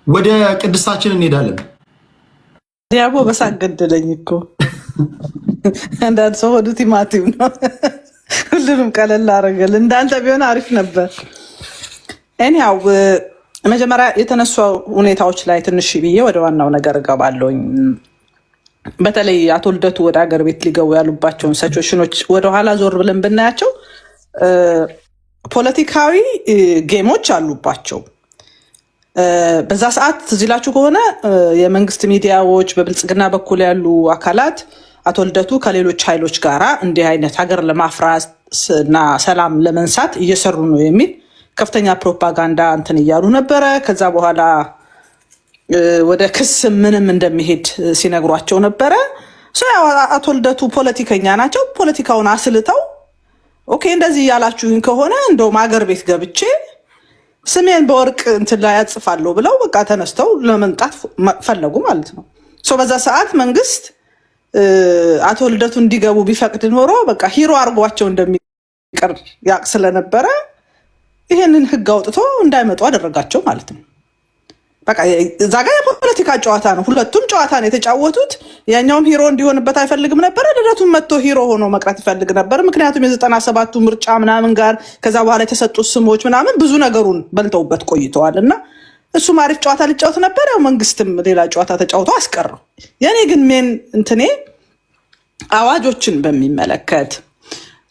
ወደ ቅድስታችን እንሄዳለን። ዲያቦ በሳቅ ገደለኝ እኮ አንዳንድ ሰው ሆዱ ቲማቲም ነው። ሁሉንም ቀለል አደረገል። እንዳንተ ቢሆን አሪፍ ነበር። ኤኒሃው መጀመሪያ የተነሱ ሁኔታዎች ላይ ትንሽ ብዬ ወደ ዋናው ነገር እገባለሁኝ። በተለይ አቶ ልደቱ ወደ ሀገር ቤት ሊገቡ ያሉባቸውን ሲቹዌሽኖች ወደኋላ ዞር ብለን ብናያቸው ፖለቲካዊ ጌሞች አሉባቸው። በዛ ሰዓት ትዝ ይላችሁ ከሆነ የመንግስት ሚዲያዎች በብልጽግና በኩል ያሉ አካላት አቶ ልደቱ ከሌሎች ኃይሎች ጋራ እንዲህ አይነት ሀገር ለማፍራስ እና ሰላም ለመንሳት እየሰሩ ነው የሚል ከፍተኛ ፕሮፓጋንዳ እንትን እያሉ ነበረ። ከዛ በኋላ ወደ ክስ ምንም እንደሚሄድ ሲነግሯቸው ነበረ። አቶ ልደቱ ፖለቲከኛ ናቸው። ፖለቲካውን አስልተው ኦኬ እንደዚህ እያላችሁኝ ከሆነ እንደውም ሀገር ቤት ገብቼ ስሜን በወርቅ እንትን ላይ ያጽፋለሁ ብለው በቃ ተነስተው ለመምጣት ፈለጉ ማለት ነው። በዛ ሰዓት መንግስት አቶ ልደቱ እንዲገቡ ቢፈቅድ ኖሮ በቃ ሂሮ አድርጓቸው እንደሚቀር ያቅ ስለነበረ ይሄንን ህግ አውጥቶ እንዳይመጡ አደረጋቸው ማለት ነው። በቃ እዛ ጋር የፖለቲካ ጨዋታ ነው። ሁለቱም ጨዋታ ነው የተጫወቱት። ያኛውም ሂሮ እንዲሆንበት አይፈልግም ነበር። ልደቱም መጥቶ ሂሮ ሆኖ መቅረት ይፈልግ ነበር። ምክንያቱም የ97ቱ ምርጫ ምናምን ጋር ከዛ በኋላ የተሰጡት ስሞች ምናምን ብዙ ነገሩን በልተውበት ቆይተዋል እና እሱም አሪፍ ጨዋታ ሊጫወት ነበር። ያው መንግስትም ሌላ ጨዋታ ተጫውቶ አስቀረው። የኔ ግን ሜን እንትኔ አዋጆችን በሚመለከት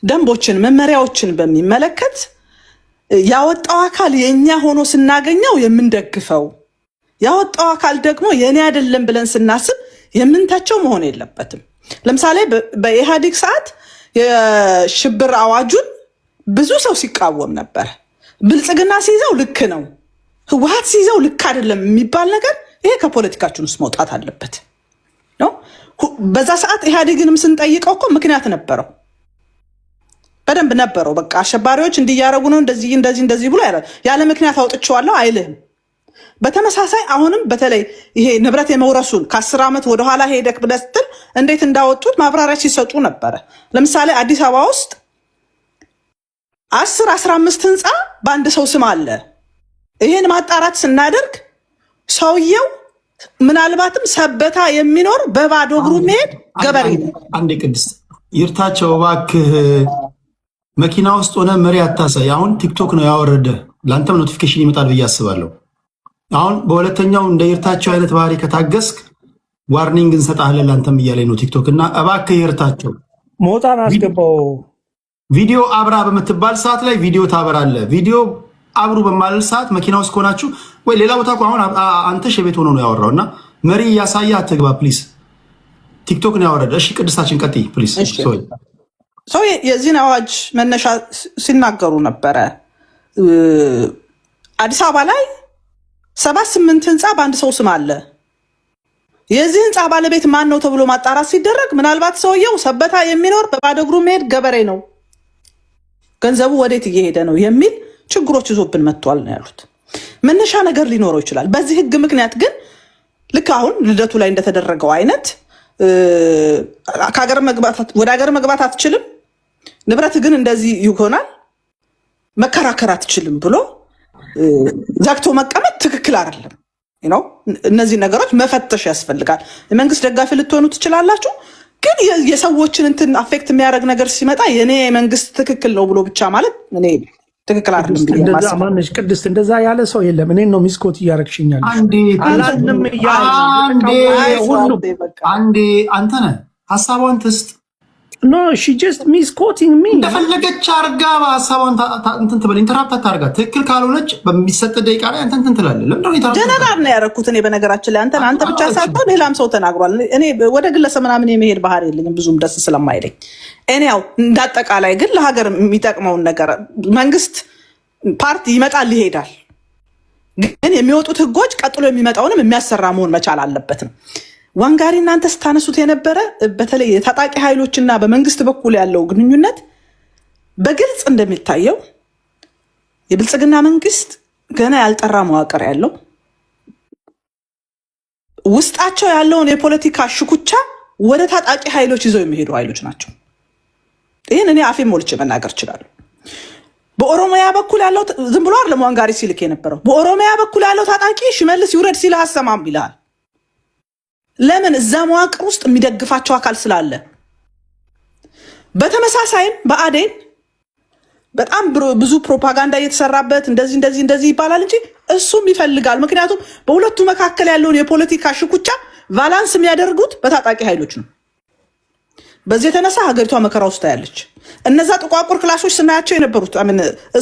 ደንቦችን፣ መመሪያዎችን በሚመለከት ያወጣው አካል የኛ ሆኖ ስናገኘው የምንደግፈው ያወጣው አካል ደግሞ የኔ አይደለም ብለን ስናስብ የምንታቸው መሆን የለበትም። ለምሳሌ በኢህአዴግ ሰዓት የሽብር አዋጁን ብዙ ሰው ሲቃወም ነበር። ብልጽግና ሲይዘው ልክ ነው፣ ህወሓት ሲይዘው ልክ አይደለም የሚባል ነገር ይሄ ከፖለቲካችን ውስጥ መውጣት አለበት ነው። በዛ ሰዓት ኢህአዴግንም ስንጠይቀው እኮ ምክንያት ነበረው፣ በደንብ ነበረው። በቃ አሸባሪዎች እንዲያረጉ ነው እንደዚህ ብሎ ያለ ምክንያት አውጥቼዋለሁ አይልህም። በተመሳሳይ አሁንም በተለይ ይሄ ንብረት የመውረሱን ከ10 ዓመት ወደኋላ ሄደክ ብለህ ስትል እንዴት እንዳወጡት ማብራሪያ ሲሰጡ ነበረ። ለምሳሌ አዲስ አበባ ውስጥ 10-15 ህንፃ በአንድ ሰው ስም አለ። ይሄን ማጣራት ስናደርግ ሰውየው ምናልባትም ሰበታ የሚኖር በባዶ እግሩ መሄድ ገበሬ ነው። አንዴ ቅድስት ይርታቸው እባክህ መኪና ውስጥ ሆነ መሪ አታሳይ። አሁን ቲክቶክ ነው ያወረደ፣ ለአንተም ኖቲፊኬሽን ይመጣል ብዬ አስባለሁ። አሁን በሁለተኛው እንደ ይርታቸው አይነት ባህሪ ከታገስክ ዋርኒንግ እንሰጣለን ለአንተም እያለኝ ነው ቲክቶክ። እና እባክህ ይርታቸው ሞጣን አስገባው። ቪዲዮ አብራ በምትባል ሰዓት ላይ ቪዲዮ ታበራለህ። ቪዲዮ አብሩ በማለት ሰዓት መኪና ውስጥ ከሆናችሁ ወይ ሌላ ቦታ አሁን አንተ ሸቤት ሆኖ ነው ያወራው እና መሪ እያሳየ አትግባ ፕሊዝ። ቲክቶክ ነው ያወረደ። እሺ ቅድስታችን ቀጥይ ፕሊዝ። ሰው የዚህን አዋጅ መነሻ ሲናገሩ ነበረ። አዲስ አበባ ላይ 78 ህንፃ በአንድ ሰው ስም አለ። የዚህ ህንፃ ባለቤት ማን ነው ተብሎ ማጣራት ሲደረግ ምናልባት ሰውየው ሰበታ የሚኖር በባዶ እግሩ መሄድ ገበሬ ነው፣ ገንዘቡ ወዴት እየሄደ ነው የሚል ችግሮች ይዞብን መጥቷል ነው ያሉት። መነሻ ነገር ሊኖረው ይችላል። በዚህ ህግ ምክንያት ግን ልክ አሁን ልደቱ ላይ እንደተደረገው አይነት ወደ ሀገር መግባት አትችልም፣ ንብረት ግን እንደዚህ ይሆናል፣ መከራከር አትችልም ብሎ ዘግቶ መቀመጥ ትክክል አይደለም ነው። እነዚህ ነገሮች መፈተሽ ያስፈልጋል። የመንግስት ደጋፊ ልትሆኑ ትችላላችሁ፣ ግን የሰዎችን እንትን አፌክት የሚያደርግ ነገር ሲመጣ የኔ መንግስት ትክክል ነው ብሎ ብቻ ማለት እኔ ትክክል አይደለም። ማነሽ ቅድስት እንደዛ ያለ ሰው የለም። እኔን ነው ሚስኮት እያረግሽኛል። አንዴ አንተ ነህ ሀሳቧን ትስጥ። ኖ ሺ ጀስት ሚስኮቲንግ ሚ እንደፈለገች አርጋ ሀሳቧን እንትን ትበል። ኢንተራፕት አታርጋ። ትክክል ካልሆነች በሚሰጥ ደቂቃ ላይ አንተ እንትን ትላለህ። ጀነራል ነው ያደረኩት እኔ። በነገራችን ላይ አንተ ብቻ ሳትሆን ሌላም ሰው ተናግሯል። እኔ ወደ ግለሰብ ምናምን የመሄድ ባህር የለኝም ብዙም ደስ ስለማይለኝ። እኔ ያው እንዳጠቃላይ ግን ለሀገር የሚጠቅመውን ነገር መንግስት ፓርቲ ይመጣል ይሄዳል፣ ግን የሚወጡት ህጎች ቀጥሎ የሚመጣውንም የሚያሰራ መሆን መቻል አለበት ነው። ዋንጋሪ እናንተ ስታነሱት የነበረ በተለይ የታጣቂ ኃይሎችና በመንግስት በኩል ያለው ግንኙነት በግልጽ እንደሚታየው የብልጽግና መንግስት ገና ያልጠራ መዋቅር ያለው ውስጣቸው ያለውን የፖለቲካ ሽኩቻ ወደ ታጣቂ ኃይሎች ይዘው የሚሄዱ ኃይሎች ናቸው። ይህን እኔ አፌ ሞልቼ መናገር እችላለሁ። በኦሮሚያ በኩል ያለው ዝም ብሎ አይደለም ዋንጋሪ ሲልክ የነበረው። በኦሮሚያ በኩል ያለው ታጣቂ ሽመልስ ይውረድ ሲል አሰማም ይላል። ለምን? እዛ መዋቅር ውስጥ የሚደግፋቸው አካል ስላለ። በተመሳሳይም በአዴን በጣም ብዙ ፕሮፓጋንዳ እየተሰራበት እንደዚህ ይባላል እንጂ እሱም ይፈልጋል። ምክንያቱም በሁለቱ መካከል ያለውን የፖለቲካ ሽኩቻ ቫላንስ የሚያደርጉት በታጣቂ ኃይሎች ነው። በዚህ የተነሳ ሀገሪቷ መከራ ውስጥ ያለች። እነዛ ጥቋቁር ክላሾች ስናያቸው የነበሩት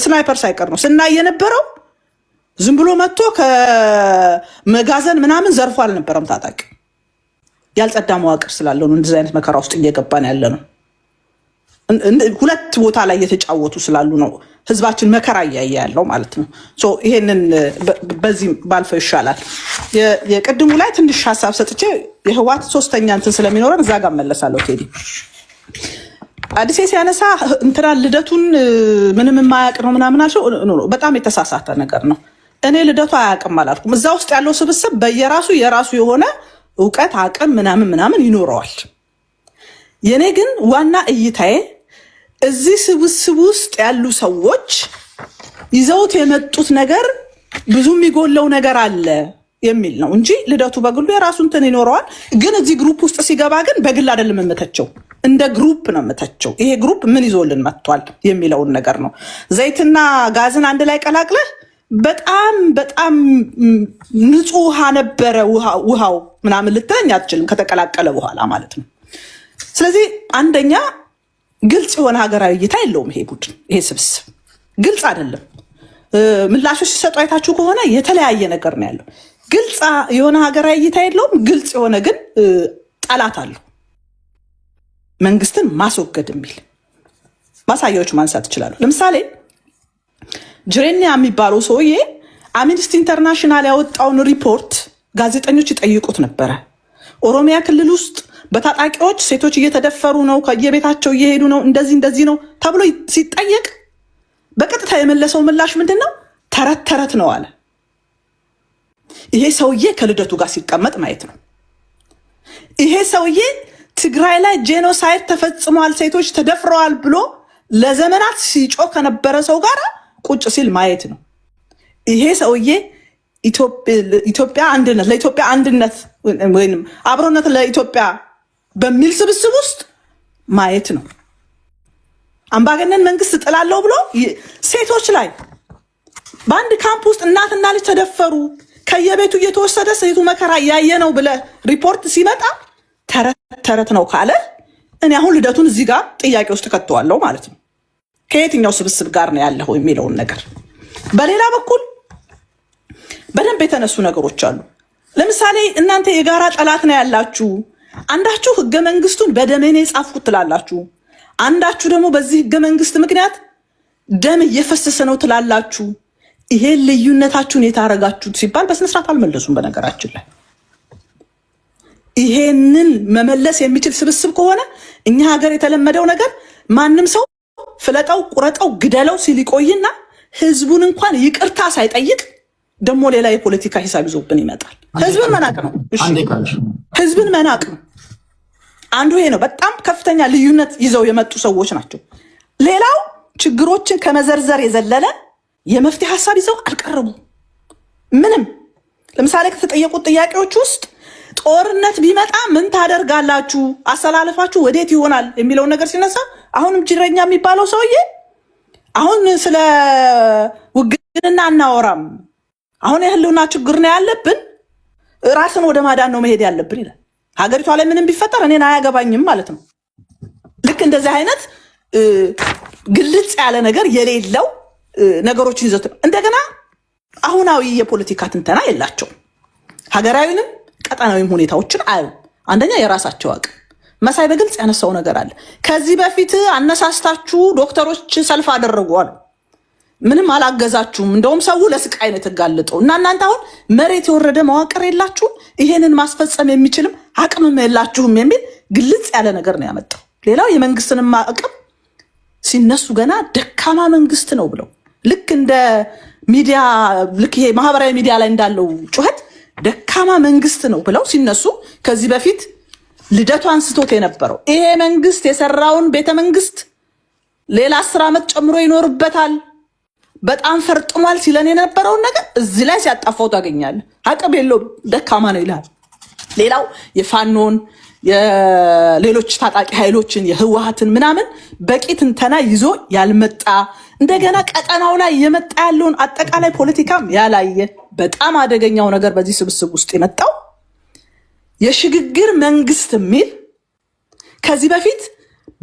ስናይፐር ሳይቀር ነው ስናይ የነበረው። ዝም ብሎ መጥቶ ከመጋዘን ምናምን ዘርፎ አልነበረም። ታጣቂ ያልጸዳ መዋቅር ስላለው ነው እንደዚህ አይነት መከራ ውስጥ እየገባን ያለ ነው። ሁለት ቦታ ላይ እየተጫወቱ ስላሉ ነው ህዝባችን መከራ እያየ ያለው ማለት ነው። ይሄንን በዚህ ባልፈው ይሻላል። የቅድሙ ላይ ትንሽ ሀሳብ ሰጥቼ የህዋት ሶስተኛ እንትን ስለሚኖረን እዛ ጋር መለሳለሁ። ቴዲ አዲስ ሲያነሳ እንትና ልደቱን ምንም የማያውቅ ነው ምናምን አልሽው። በጣም የተሳሳተ ነገር ነው። እኔ ልደቱ አያውቅም አላልኩም። እዛ ውስጥ ያለው ስብስብ በየራሱ የራሱ የሆነ እውቀት አቅም ምናምን ይኖረዋል። የኔ ግን ዋና እይታዬ እዚህ ስብስብ ውስጥ ያሉ ሰዎች ይዘውት የመጡት ነገር ብዙ የሚጎለው ነገር አለ የሚል ነው እንጂ ልደቱ በግሉ የራሱ እንትን ይኖረዋል። ግን እዚህ ግሩፕ ውስጥ ሲገባ ግን በግል አይደለም የምተቸው፣ እንደ ግሩፕ ነው የምተቸው። ይሄ ግሩፕ ምን ይዞልን መጥቷል የሚለውን ነገር ነው። ዘይትና ጋዝን አንድ ላይ ቀላቅለህ በጣም ንጹህ ውሃ ነበረ ውሃው ምናምን ልትለኝ አትችልም፣ ከተቀላቀለ በኋላ ማለት ነው። ስለዚህ አንደኛ ግልጽ የሆነ ሀገራዊ እይታ የለውም ይሄ ቡድን፣ ይሄ ስብስብ ግልጽ አይደለም። ምላሾች ሲሰጡ አይታችሁ ከሆነ የተለያየ ነገር ነው ያለው። ግልጽ የሆነ ሀገራዊ እይታ የለውም። ግልጽ የሆነ ግን ጠላት አለው። መንግስትን ማስወገድ የሚል ማሳያዎች ማንሳት ይችላሉ። ለምሳሌ ጅሬኛ የሚባለው ሰውዬ አምነስቲ ኢንተርናሽናል ያወጣውን ሪፖርት ጋዜጠኞች ይጠይቁት ነበረ። ኦሮሚያ ክልል ውስጥ በታጣቂዎች ሴቶች እየተደፈሩ ነው፣ ከየቤታቸው እየሄዱ ነው፣ እንደዚህ ነው ተብሎ ሲጠየቅ በቀጥታ የመለሰው ምላሽ ምንድን ነው? ተረት ነው አለ። ይሄ ሰውዬ ከልደቱ ጋር ሲቀመጥ ማየት ነው። ይሄ ሰውዬ ትግራይ ላይ ጄኖሳይድ ተፈጽሟል፣ ሴቶች ተደፍረዋል ብሎ ለዘመናት ሲጮህ ከነበረ ሰው ጋር ቁጭ ሲል ማየት ነው። ይሄ ሰውዬ ኢትዮጵያ አንድነት ለኢትዮጵያ አንድነት ወይም አብሮነት ለኢትዮጵያ በሚል ስብስብ ውስጥ ማየት ነው። አምባገነን መንግስት ጥላለው ብሎ ሴቶች ላይ በአንድ ካምፕ ውስጥ እናትና ልጅ ተደፈሩ፣ ከየቤቱ እየተወሰደ ሴቱ መከራ እያየ ነው ብለ ሪፖርት ሲመጣ ተረት ነው ካለ እኔ አሁን ልደቱን እዚህ ጋር ጥያቄ ውስጥ ከተዋለው ማለት ነው። ከየትኛው ስብስብ ጋር ነው ያለው የሚለውን ነገር። በሌላ በኩል በደንብ የተነሱ ነገሮች አሉ። ለምሳሌ እናንተ የጋራ ጠላት ነው ያላችሁ። አንዳችሁ ህገ መንግስቱን በደሜኔ የጻፍኩት ትላላችሁ፣ አንዳችሁ ደግሞ በዚህ ህገ መንግስት ምክንያት ደም እየፈሰሰ ነው ትላላችሁ። ይሄን ልዩነታችሁን የታረጋችሁት ሲባል በስነስርዓት አልመለሱም። በነገራችን ላይ ይሄንን መመለስ የሚችል ስብስብ ከሆነ እኛ ሀገር የተለመደው ነገር ማንም ሰው ፍለጠው፣ ቁረጠው፣ ግደለው ሲል ይቆይና ህዝቡን እንኳን ይቅርታ ሳይጠይቅ ደግሞ ሌላ የፖለቲካ ሂሳብ ይዞብን ይመጣል። ህዝብን መናቅ ነው። ህዝብን መናቅ ነው። አንዱ ይሄ ነው። በጣም ከፍተኛ ልዩነት ይዘው የመጡ ሰዎች ናቸው። ሌላው ችግሮችን ከመዘርዘር የዘለለ የመፍትሄ ሀሳብ ይዘው አልቀረቡ ምንም። ለምሳሌ ከተጠየቁት ጥያቄዎች ውስጥ ጦርነት ቢመጣ ምን ታደርጋላችሁ፣ አሰላለፋችሁ ወዴት ይሆናል የሚለውን ነገር ሲነሳ አሁንም ጅረኛ የሚባለው ሰውዬ አሁን ስለ ውግንና አናወራም፣ አሁን የህልውና ችግር ነው ያለብን፣ ራስን ወደ ማዳን ነው መሄድ ያለብን ይላል። ሀገሪቷ ላይ ምንም ቢፈጠር እኔን አያገባኝም ማለት ነው። ልክ እንደዚህ አይነት ግልጽ ያለ ነገር የሌለው ነገሮችን ይዘት ነው። እንደገና አሁናዊ የፖለቲካ ትንተና የላቸውም። ሀገራዊንም ቀጠናዊም ሁኔታዎችን አዩ። አንደኛ የራሳቸው አቅም መሳይ በግልጽ ያነሳው ነገር አለ። ከዚህ በፊት አነሳስታችሁ ዶክተሮች ሰልፍ አደረጓል፣ ምንም አላገዛችሁም፣ እንደውም ሰው ለስቃይ ነው የተጋለጠው እና እናንተ አሁን መሬት የወረደ መዋቅር የላችሁም፣ ይሄንን ማስፈጸም የሚችልም አቅምም የላችሁም የሚል ግልጽ ያለ ነገር ነው ያመጣው። ሌላው የመንግስትንም አቅም ሲነሱ ገና ደካማ መንግስት ነው ብለው ልክ እንደ ሚዲያ ልክ ይሄ ማህበራዊ ሚዲያ ላይ እንዳለው ጩኸት ደካማ መንግስት ነው ብለው ሲነሱ ከዚህ በፊት ልደቱ አንስቶት የነበረው ይሄ መንግስት የሰራውን ቤተ መንግስት ሌላ 10 ዓመት ጨምሮ ይኖርበታል፣ በጣም ፈርጥሟል ሲለን የነበረውን ነገር እዚህ ላይ ሲያጣፋው ታገኛለህ። አቅም የለውም ደካማ ነው ይላል። ሌላው የፋኖን የሌሎች ታጣቂ ኃይሎችን የህወሓትን ምናምን በቂ ትንተና ይዞ ያልመጣ እንደገና ቀጠናው ላይ የመጣ ያለውን አጠቃላይ ፖለቲካም ያላየ በጣም አደገኛው ነገር በዚህ ስብስብ ውስጥ የመጣው የሽግግር መንግስት የሚል ከዚህ በፊት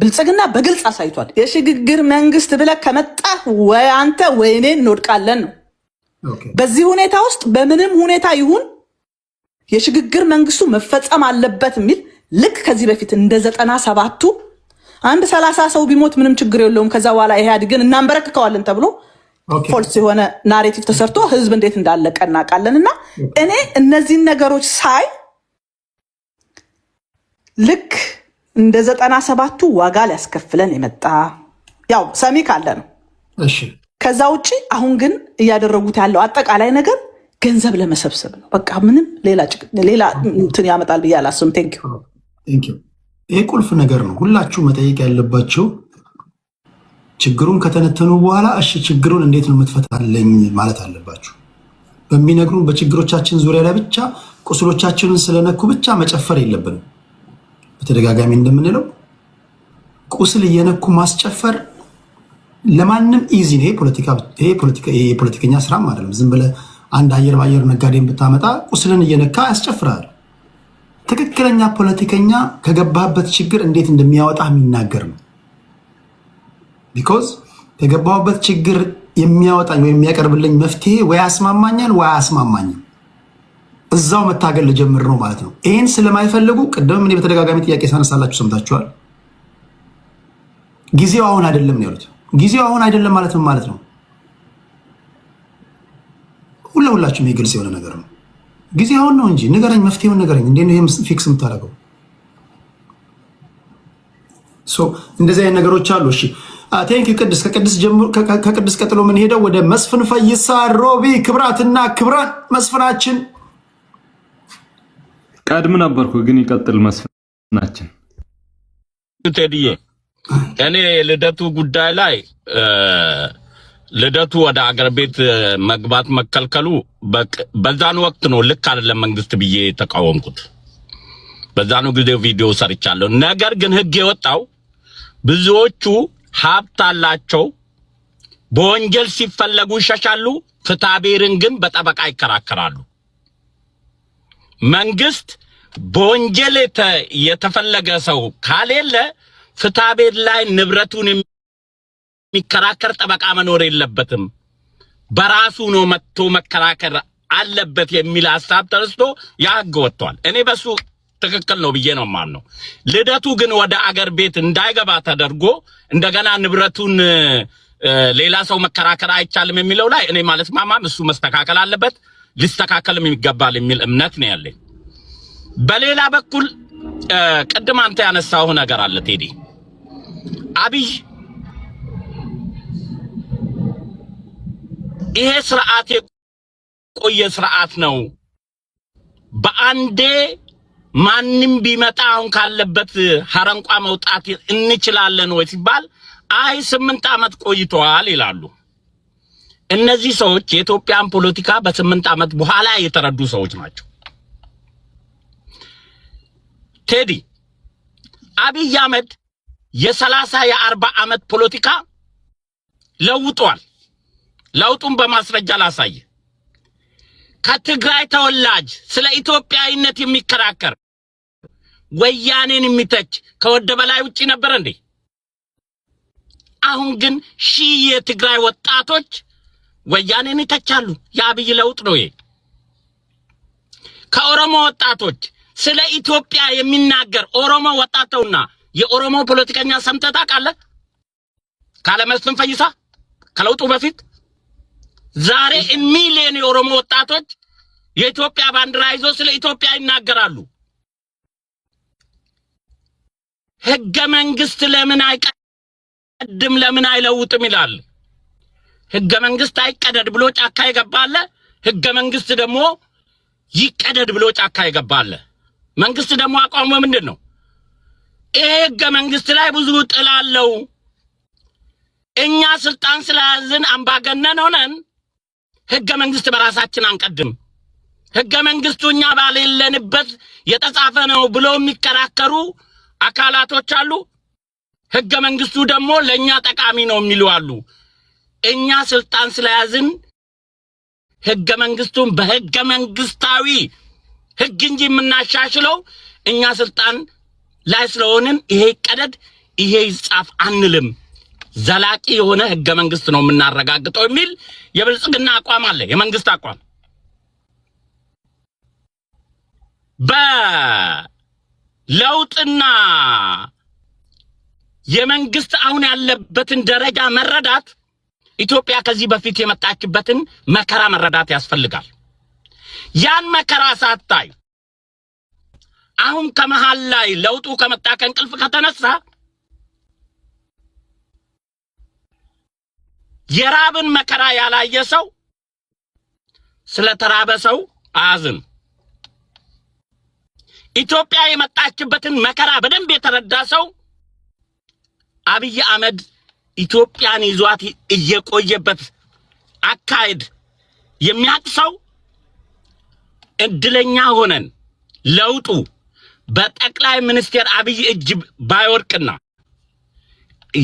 ብልጽግና በግልጽ አሳይቷል። የሽግግር መንግስት ብለህ ከመጣህ ወይ አንተ ወይ እኔ እንወድቃለን ነው። በዚህ ሁኔታ ውስጥ በምንም ሁኔታ ይሁን የሽግግር መንግስቱ መፈጸም አለበት የሚል ልክ ከዚህ በፊት እንደ 97ቱ አንድ 30 ሰው ቢሞት ምንም ችግር የለውም ከዛ በኋላ ኢህአዴግን እናንበረክከዋለን ተብሎ ፎልስ የሆነ ናሬቲቭ ተሰርቶ ህዝብ እንዴት እንዳለቀ እናውቃለንና እኔ እነዚህን ነገሮች ሳይ ልክ እንደ 97ቱ ዋጋ ሊያስከፍለን የመጣ ያው ሰሚ ካለ ነው። እሺ ከዛ ውጪ አሁን ግን እያደረጉት ያለው አጠቃላይ ነገር ገንዘብ ለመሰብሰብ ነው። በቃ ምንም ሌላ እንትን ያመጣል ብዬ አላስብም። ቴንክ ዩ። ይሄ ቁልፍ ነገር ነው። ሁላችሁ መጠየቅ ያለባቸው ችግሩን ከተነተኑ በኋላ እሺ ችግሩን እንዴት ነው የምትፈታለኝ ማለት አለባችሁ። በሚነግሩን በችግሮቻችን ዙሪያ ላይ ብቻ ቁስሎቻችንን ስለነኩ ብቻ መጨፈር የለብንም። በተደጋጋሚ እንደምንለው ቁስል እየነኩ ማስጨፈር ለማንም ኢዚ ነው። ይሄ የፖለቲከኛ ስራም አይደለም። ዝም ብለህ አንድ አየር ባየር ነጋዴን ብታመጣ ቁስልን እየነካ ያስጨፍራል። ትክክለኛ ፖለቲከኛ ከገባህበት ችግር እንዴት እንደሚያወጣ የሚናገር ነው። ቢኮዝ ከገባህበት ችግር የሚያወጣኝ ወይም የሚያቀርብልኝ መፍትሄ ወይ አስማማኛል ወይ አያስማማኝም። እዛው መታገል ልጀምር ነው ማለት ነው። ይህን ስለማይፈልጉ ቅድም እኔ በተደጋጋሚ ጥያቄ ሳነሳላችሁ ሰምታችኋል። ጊዜው አሁን አይደለም ነው ያሉት። ጊዜው አሁን አይደለም ማለት ምን ማለት ነው? ሁላችሁም የግልጽ የሆነ ነገር ነው። ጊዜ አሁን ነው እንጂ ንገረኝ፣ መፍትሄውን ንገረኝ። እንዴት ነው ይሄን ፊክስ የምታደርገው? እንደዚህ አይነት ነገሮች አሉ። እሺ ቴንክ ዩ ቅድስ። ከቅድስ ቀጥሎ ምን ሄደው ወደ መስፍን ፈይሳ ሮቢ። ክብራትና ክብራን መስፍናችን ቀድም ነበርኩ ግን ይቀጥል መስፍናችን። ቴዲዬ እኔ ልደቱ ጉዳይ ላይ ልደቱ ወደ አገር ቤት መግባት መከልከሉ በዛን ወቅት ነው ልክ አይደለም መንግስት ብዬ ተቃወምኩት። በዛኑ ጊዜ ቪዲዮ ሰርቻለሁ። ነገር ግን ህግ የወጣው ብዙዎቹ ሀብት አላቸው፣ በወንጀል ሲፈለጉ ይሸሻሉ፣ ፍትሐብሔርን ግን በጠበቃ ይከራከራሉ። መንግስት በወንጀል የተፈለገ ሰው ካሌለ ፍትሐብሔር ላይ ንብረቱን የሚከራከር ጠበቃ መኖር የለበትም፣ በራሱ ነው መጥቶ መከራከር አለበት የሚል ሐሳብ ተነስቶ ያ ህግ ወጥቷል። እኔ በሱ ትክክል ነው ብዬ ነው የማምነው። ልደቱ ግን ወደ አገር ቤት እንዳይገባ ተደርጎ እንደገና ንብረቱን ሌላ ሰው መከራከር አይቻልም የሚለው ላይ እኔ ማለት ማማም እሱ መስተካከል አለበት፣ ሊስተካከልም ይገባል የሚል እምነት ነው ያለኝ። በሌላ በኩል ቅድም አንተ ያነሳው ነገር አለ ቴዲ። አብይ ይሄ ስርዓት የቆየ ስርዓት ነው፣ በአንዴ ማንም ቢመጣ አሁን ካለበት ሀረንቋ መውጣት እንችላለን ወይ ሲባል አይ 8 ዓመት ቆይቷል ይላሉ። እነዚህ ሰዎች የኢትዮጵያን ፖለቲካ በ8 ዓመት በኋላ የተረዱ ሰዎች ናቸው። ቴዲ አብይ አህመድ የ30 የ40 ዓመት ፖለቲካ ለውጧል። ለውጡን በማስረጃ ላሳይ። ከትግራይ ተወላጅ ስለ ኢትዮጵያዊነት የሚከራከር ወያኔን የሚተች ከወደ በላይ ውጪ ነበር እንዴ? አሁን ግን ሺህ የትግራይ ወጣቶች ወያኔን ይተቻሉ። የአብይ ለውጥ ነው ይሄ። ከኦሮሞ ወጣቶች ስለ ኢትዮጵያ የሚናገር ኦሮሞ ወጣተውና የኦሮሞ ፖለቲከኛ ሰምተህ ታውቃለህ? ካለ መስፍን ፈይሳ ከለውጡ በፊት ዛሬ ሚሊዮን የኦሮሞ ወጣቶች የኢትዮጵያ ባንዲራ ይዘው ስለ ኢትዮጵያ ይናገራሉ። ህገ መንግስት ለምን አይቀድም ለምን አይለውጥም ይላል። ህገ መንግስት አይቀደድ ብሎ ጫካ ይገባል። ህገ መንግስት ደግሞ ይቀደድ ብሎ ጫካ ይገባል። መንግስት ደግሞ አቋሙ ምንድነው? ይሄ ህገ መንግስት ላይ ብዙ ጥላለው እኛ ስልጣን ስለያዝን አምባገነን ሆነን ህገ መንግስት በራሳችን አንቀድም። ህገ መንግስቱ እኛ ባለለንበት የተጻፈ ነው ብሎ የሚከራከሩ አካላቶች አሉ። ህገ መንግስቱ ደግሞ ለኛ ጠቃሚ ነው የሚሉ አሉ። እኛ ስልጣን ስለያዝን ህገ መንግስቱን በህገ መንግስታዊ ህግ እንጂ የምናሻሽለው እኛ ስልጣን ላይ ስለሆንን ይሄ ቀደድ ይሄ ይጻፍ አንልም። ዘላቂ የሆነ ህገ መንግስት ነው የምናረጋግጠው የሚል የብልጽግና አቋም አለ፣ የመንግስት አቋም። በለውጥና የመንግስት አሁን ያለበትን ደረጃ መረዳት ኢትዮጵያ ከዚህ በፊት የመጣችበትን መከራ መረዳት ያስፈልጋል። ያን መከራ ሳታይ አሁን ከመሃል ላይ ለውጡ ከመጣ ከእንቅልፍ ከተነሳ የራብን መከራ ያላየ ሰው ስለተራበ ሰው አያዝን። ኢትዮጵያ የመጣችበትን መከራ በደንብ የተረዳ ሰው አብይ አህመድ ኢትዮጵያን ይዟት እየቆየበት አካሄድ የሚያቅሰው እድለኛ ሆነን ለውጡ በጠቅላይ ሚኒስትር አብይ እጅ ባይወርቅና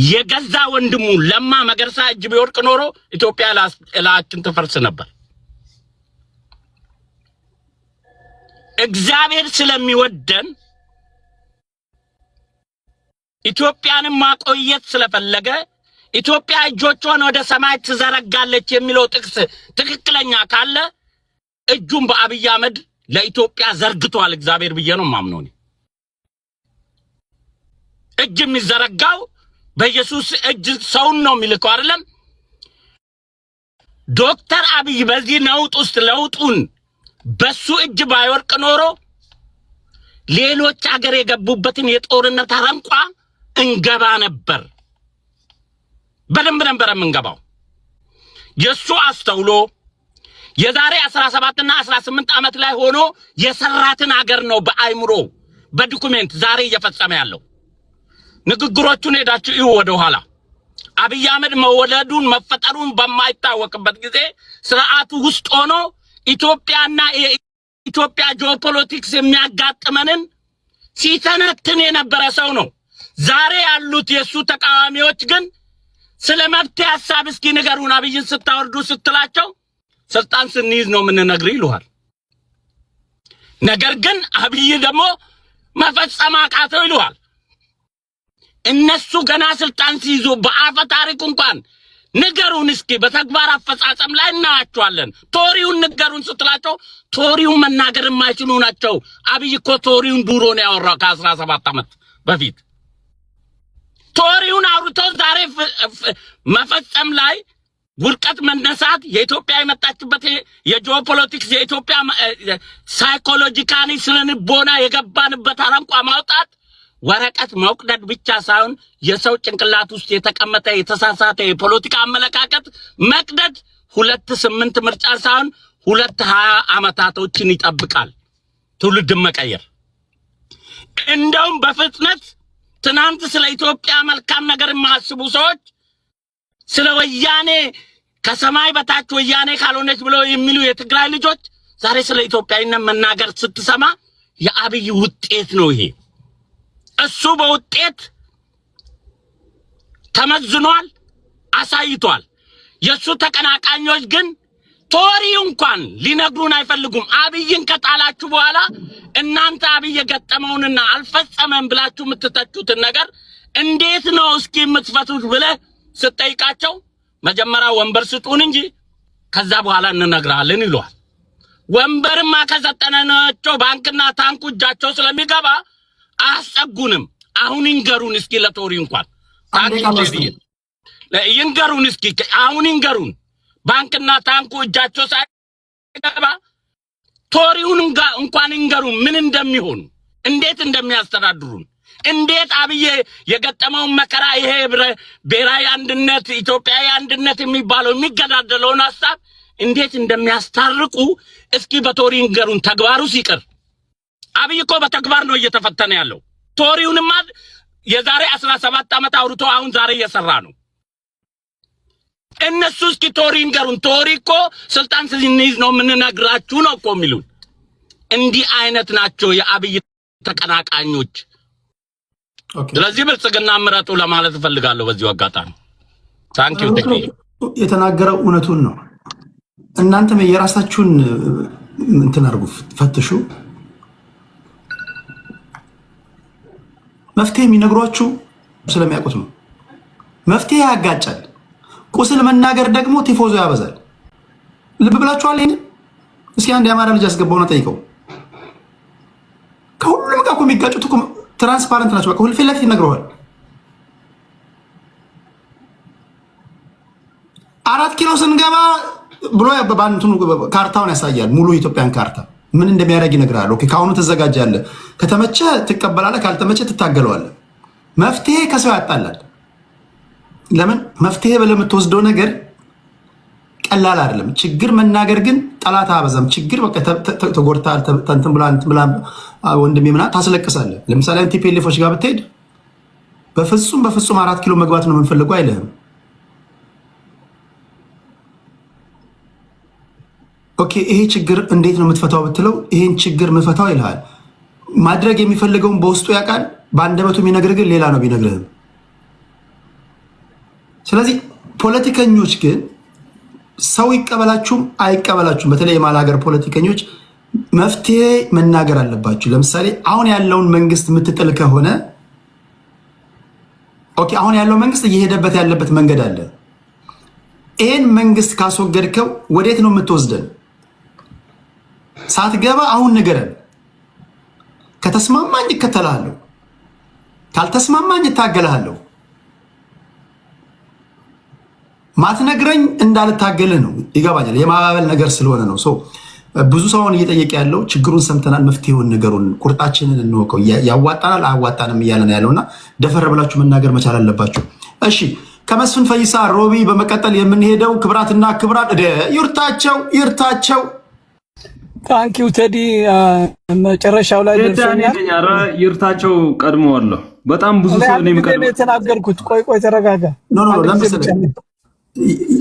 የገዛ ወንድሙ ለማ መገርሳ እጅ ቢወርቅ ኖሮ ኢትዮጵያ ላችን ተፈርስ ነበር። እግዚአብሔር ስለሚወደን ኢትዮጵያንም ማቆየት ስለፈለገ ኢትዮጵያ እጆቿን ወደ ሰማይ ትዘረጋለች የሚለው ጥቅስ ትክክለኛ ካለ እጁን በአብይ አህመድ ለኢትዮጵያ ዘርግቷል እግዚአብሔር ብዬ ነው ማምነው። እጅ የሚዘረጋው በኢየሱስ እጅ ሰውን ነው የሚልከው አይደለም። ዶክተር አብይ በዚህ ነውጥ ውስጥ ለውጡን በሱ እጅ ባይወርቅ ኖሮ ሌሎች ሀገር የገቡበትን የጦርነት አረንቋ እንገባ ነበር። በደንብ ነበር የምንገባው። የሱ አስተውሎ የዛሬ 17 እና 18 ዓመት ላይ ሆኖ የሰራትን ሀገር ነው በአይምሮ በዶክመንት ዛሬ እየፈጸመ ያለው። ንግግሮቹን ሄዳችሁ እዩ ወደ ኋላ። አብይ አህመድ መወለዱን መፈጠሩን በማይታወቅበት ጊዜ ስርዓቱ ውስጥ ሆኖ ኢትዮጵያና የኢትዮጵያ ጂኦፖለቲክስ የሚያጋጥመንን ሲተነትን የነበረ ሰው ነው። ዛሬ ያሉት የሱ ተቃዋሚዎች ግን ስለ መብት ሐሳብ እስኪ ንገሩን አብይን ስታወርዱ ስትላቸው ስልጣን ስንይዝ ነው የምንነግርህ ይሉሃል። ነገር ግን አብይ ደግሞ መፈጸም አቃተው ይሉሃል። እነሱ ገና ስልጣን ሲይዙ በአፈ ታሪክ እንኳን ንገሩን እስኪ በተግባር አፈጻጸም ላይ እናያቸዋለን። ቶሪውን ንገሩን ስትላቸው ቶሪውን መናገር የማይችሉ ናቸው። አብይ እኮ ቶሪውን ዱሮ ነው ያወራው ከ17 ዓመት በፊት። ቶሪውን አውርቶ ዛሬ መፈጸም ላይ ውድቀት መነሳት የኢትዮጵያ የመጣችበት የጂኦፖለቲክስ የኢትዮጵያ ሳይኮሎጂካሊ ስለንቦና የገባንበት አረንቋ ማውጣት ወረቀት መውቅደድ ብቻ ሳይሆን የሰው ጭንቅላት ውስጥ የተቀመጠ የተሳሳተ የፖለቲካ አመለካከት መቅደድ 28 ምርጫ ሳይሆን 20 ዓመታቶችን ይጠብቃል ትውልድ መቀየር። እንደውም በፍጥነት ትናንት ስለ ኢትዮጵያ መልካም ነገር የማያስቡ ሰዎች ስለ ወያኔ ከሰማይ በታች ወያኔ ካልሆነች ብለው የሚሉ የትግራይ ልጆች ዛሬ ስለ ኢትዮጵያዊነት መናገር ስትሰማ የአብይ ውጤት ነው ይሄ። እሱ በውጤት ተመዝኗል፣ አሳይቷል። የሱ ተቀናቃኞች ግን ቶሪ እንኳን ሊነግሩን አይፈልጉም። አብይን ከጣላችሁ በኋላ እናንተ አብይ የገጠመውንና አልፈጸመም ብላችሁ የምትተቹትን ነገር እንዴት ነው እስኪ የምትፈቱት ብለህ ስትጠይቃቸው መጀመሪያ ወንበር ስጡን እንጂ ከዛ በኋላ እንነግራለን ይሏል። ወንበርማ ከሰጠናቸው ባንክና ታንኩ እጃቸው ስለሚገባ አያስጠጉንም። አሁን ይንገሩን እስኪ ለቶሪ እንኳን ይንገሩን እስኪ አሁን ይንገሩን። ባንክና ታንኩ እጃቸው ሳይገባ ቶሪውን እንኳን ይንገሩን ምን እንደሚሆኑ፣ እንዴት እንደሚያስተዳድሩን፣ እንዴት አብይ የገጠመውን መከራ ይሄ ብሔራዊ አንድነት ኢትዮጵያዊ አንድነት የሚባለው የሚገዳደለውን ሐሳብ እንዴት እንደሚያስታርቁ እስኪ በቶሪ ይንገሩን። ተግባሩ ሲቀር አብይ እኮ በተግባር ነው እየተፈተነ ያለው። ቶሪውንማ የዛሬ 17 ዓመት አውርቶ አሁን ዛሬ እየሰራ ነው። እነሱ እስኪ ቶሪ ንገሩን። ቶሪ እኮ ስልጣን ስንይዝ ነው የምንነግራችሁ ነው እኮ የሚሉን። እንዲህ አይነት ናቸው የአብይ ተቀናቃኞች። ስለዚህ ብልጽግና ምረጡ ለማለት እፈልጋለሁ በዚሁ አጋጣሚ። ታንኪዩ ተኪ የተናገረው እውነቱን ነው። እናንተም የራሳችሁን እንትን አድርጉ፣ ፈትሹ። መፍትሄ የሚነግሯችሁ ስለሚያውቁት ነው። መፍትሄ ያጋጫል። ቁስል መናገር ደግሞ ቲፎዞ ያበዛል። ልብ ብላችኋል ይሄን? እስኪ አንድ የአማራ ልጅ አስገባውና ጠይቀው። ከሁሉም ጋር እኮ የሚጋጩት እኮ ትራንስፓረንት ናቸው። በቃ ፊት ለፊት ይነግረዋል። 4 ኪሎ ስንገባ ብሎ ባንቱን ካርታውን ያሳያል። ሙሉ የኢትዮጵያን ካርታ ምን እንደሚያደርግ ይነግራል። ኦኬ ካሁኑ ትዘጋጃለህ። ከተመቸ ትቀበላለህ፣ ካልተመቸ ትታገለዋለህ። መፍትሄ ከሰው ያጣላል። ለምን መፍትሄ ብለህ የምትወስደው ነገር ቀላል አይደለም። ችግር መናገር ግን ጠላት አበዛም። ችግር በቃ ተጎድተሃል እንትን ብላ ወንድሜ ምናምን ታስለቅሳለህ። ለምሳሌ ቲፒኤልኤፎች ጋር ብትሄድ በፍጹም 4 ኪሎ መግባት ነው የምንፈልገው አይልህም። ኦኬ ይሄ ችግር እንዴት ነው የምትፈታው ብትለው ይሄን ችግር የምፈታው ይልሃል። ማድረግ የሚፈልገውን በውስጡ ያውቃል። በአንደበቱ የሚነግርህ ግን ሌላ ነው ቢነግርህም። ስለዚህ ፖለቲከኞች ግን ሰው ይቀበላችሁም አይቀበላችሁም፣ በተለይ የማል ሀገር ፖለቲከኞች መፍትሄ መናገር አለባችሁ። ለምሳሌ አሁን ያለውን መንግስት የምትጥል ከሆነ ኦኬ አሁን ያለው መንግስት እየሄደበት ያለበት መንገድ አለ። ይህን መንግስት ካስወገድከው ወዴት ነው የምትወስደን? ሳትገባ አሁን ንገረን። ከተስማማኝ እከተልሃለሁ፣ ካልተስማማኝ እታገልሃለሁ። ማትነግረኝ እንዳልታገልህ ነው። ይገባኛል። የማባበል ነገር ስለሆነ ነው። ብዙ ሰውን እየጠየቀ ያለው ችግሩን ሰምተናል፣ መፍትሄውን ንገሩን፣ ቁርጣችንን እንወቀው፣ ያዋጣናል አያዋጣንም እያለ ነው ያለውና ደፈር ብላችሁ መናገር መቻል አለባችሁ። እሺ ከመስፍን ፈይሳ ሮቢ በመቀጠል የምንሄደው ክብራትና ክብራት ይርታቸው ታንኪው ቴዲ መጨረሻው ላይ ደርሰኛል። ይርታቸው ቀድመዋለሁ። በጣም ብዙ ሰው ነው የሚቀድመው የተናገርኩት። ቆይ ተረጋጋ።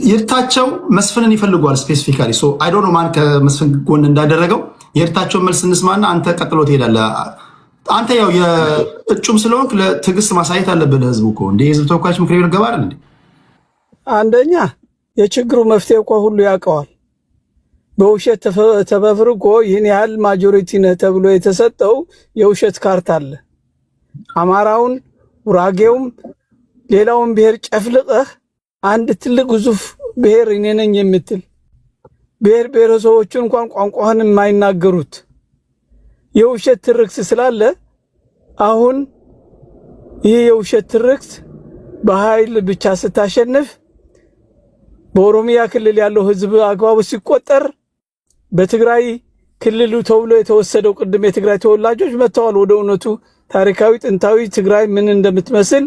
ይርታቸው መስፍንን ይፈልጓል ስፔሲፊካሊ። ሶ አይ ዶንት ኖ ማን ከመስፍን ጎን እንዳደረገው። የይርታቸውን መልስ እንስማና አንተ ቀጥሎ ትሄዳለህ። አንተ ያው የእጩም ስለሆንክ ለትዕግስት ማሳየት አለብህ ለህዝቡ እኮ። እንደ የህዝብ ተወካዮች ምክር ቤት ገባ አይደል እንዴ? አንደኛ የችግሩ መፍትሄ እኮ ሁሉ ያውቀዋል። በውሸት ተበፍርቆ ይህን ያህል ማጆሪቲ ነህ ተብሎ የተሰጠው የውሸት ካርታ አለ። አማራውን፣ ጉራጌውም ሌላውን ብሔር ጨፍልቀህ አንድ ትልቅ ግዙፍ ብሔር እኔ ነኝ የምትል ብሔረሰቦቹ እንኳን ቋንቋህን የማይናገሩት የውሸት ትርክት ስላለ አሁን ይህ የውሸት ትርክት በኃይል ብቻ ስታሸንፍ በኦሮሚያ ክልል ያለው ህዝብ አግባቡ ሲቆጠር በትግራይ ክልሉ ተብሎ የተወሰደው ቅድም የትግራይ ተወላጆች መጥተዋል። ወደ እውነቱ ታሪካዊ ጥንታዊ ትግራይ ምን እንደምትመስል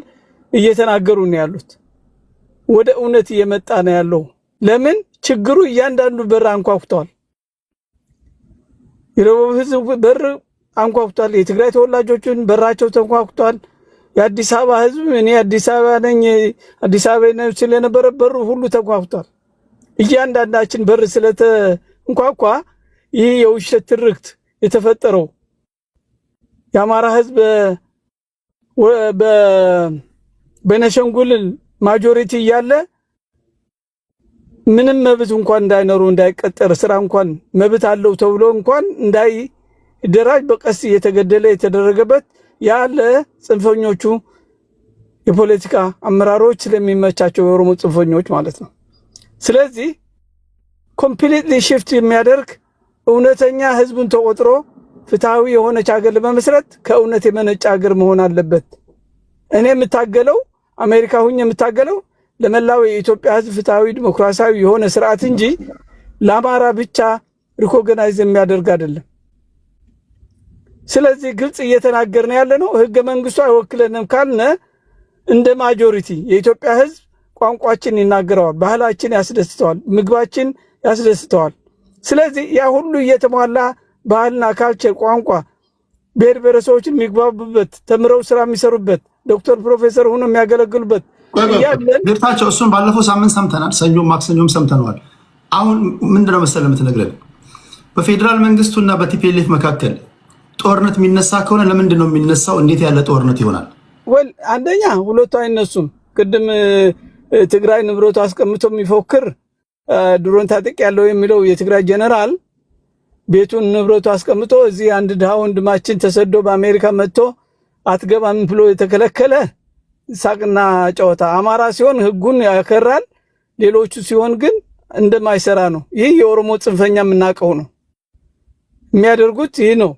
እየተናገሩ ነው ያሉት። ወደ እውነት እየመጣ ነው ያለው። ለምን ችግሩ እያንዳንዱ በር አንኳኩቷል። የደቡብ ህዝብ በር አንኳኩቷል። የትግራይ ተወላጆችን በራቸው ተንኳኩቷል። የአዲስ አበባ ህዝብ እኔ አዲስ አበባ ነኝ አዲስ አበባ ነኝ ስለነበረ በሩ ሁሉ ተንኳኩቷል። እያንዳንዳችን በር ስለተንኳኳ ይህ የውሸት ትርክት የተፈጠረው የአማራ ህዝብ በነሸንጉል ማጆሪቲ እያለ ምንም መብት እንኳን እንዳይኖሩ እንዳይቀጠር ስራ እንኳን መብት አለው ተብሎ እንኳን እንዳይደራጅ በቀስ እየተገደለ የተደረገበት ያለ ጽንፈኞቹ የፖለቲካ አመራሮች ስለሚመቻቸው የኦሮሞ ጽንፈኞች ማለት ነው። ስለዚህ ኮምፕሊትሊ ሽፍት የሚያደርግ እውነተኛ ህዝቡን ተቆጥሮ ፍትሃዊ የሆነች ሀገር ለመመስረት ከእውነት የመነጨ ሀገር መሆን አለበት። እኔ የምታገለው አሜሪካ ሁኜ የምታገለው ለመላው የኢትዮጵያ ህዝብ ፍትሃዊ ዲሞክራሲያዊ የሆነ ስርዓት እንጂ ለአማራ ብቻ ሪኮግናይዝ የሚያደርግ አይደለም። ስለዚህ ግልጽ እየተናገርን ያለ ነው። ህገ መንግስቱ አይወክለንም ካልነ እንደ ማጆሪቲ የኢትዮጵያ ህዝብ ቋንቋችን ይናገረዋል፣ ባህላችን ያስደስተዋል፣ ምግባችን ያስደስተዋል። ስለዚህ ያ ሁሉ እየተሟላ ባህልና ካልቸር ቋንቋ ብሔር ብሔረሰቦችን የሚግባቡበት ተምረው ስራ የሚሰሩበት ዶክተር ፕሮፌሰር ሆነው የሚያገለግሉበት ይርታቸው እሱን ባለፈው ሳምንት ሰምተናል። ሰኞም ማክሰኞም ሰምተነዋል። አሁን ምንድነው መሰለህ የምትነግረን በፌዴራል መንግስቱና በቲፒኤልኤፍ መካከል ጦርነት የሚነሳ ከሆነ ለምንድን ነው የሚነሳው? እንዴት ያለ ጦርነት ይሆናል? ወል አንደኛ ሁለቱ አይነሱም። ቅድም ትግራይ ንብረቱ አስቀምጦ የሚፎክር ድሮን ታጥቅ ያለው የሚለው የትግራይ ጀነራል ቤቱን ንብረቱ አስቀምጦ እዚህ አንድ ድሃ ወንድማችን ተሰዶ በአሜሪካ መጥቶ አትገባም ብሎ የተከለከለ ሳቅና ጨዋታ። አማራ ሲሆን ህጉን ያከራል፣ ሌሎቹ ሲሆን ግን እንደማይሰራ ነው። ይህ የኦሮሞ ጽንፈኛ የምናውቀው ነው። የሚያደርጉት ይህ ነው።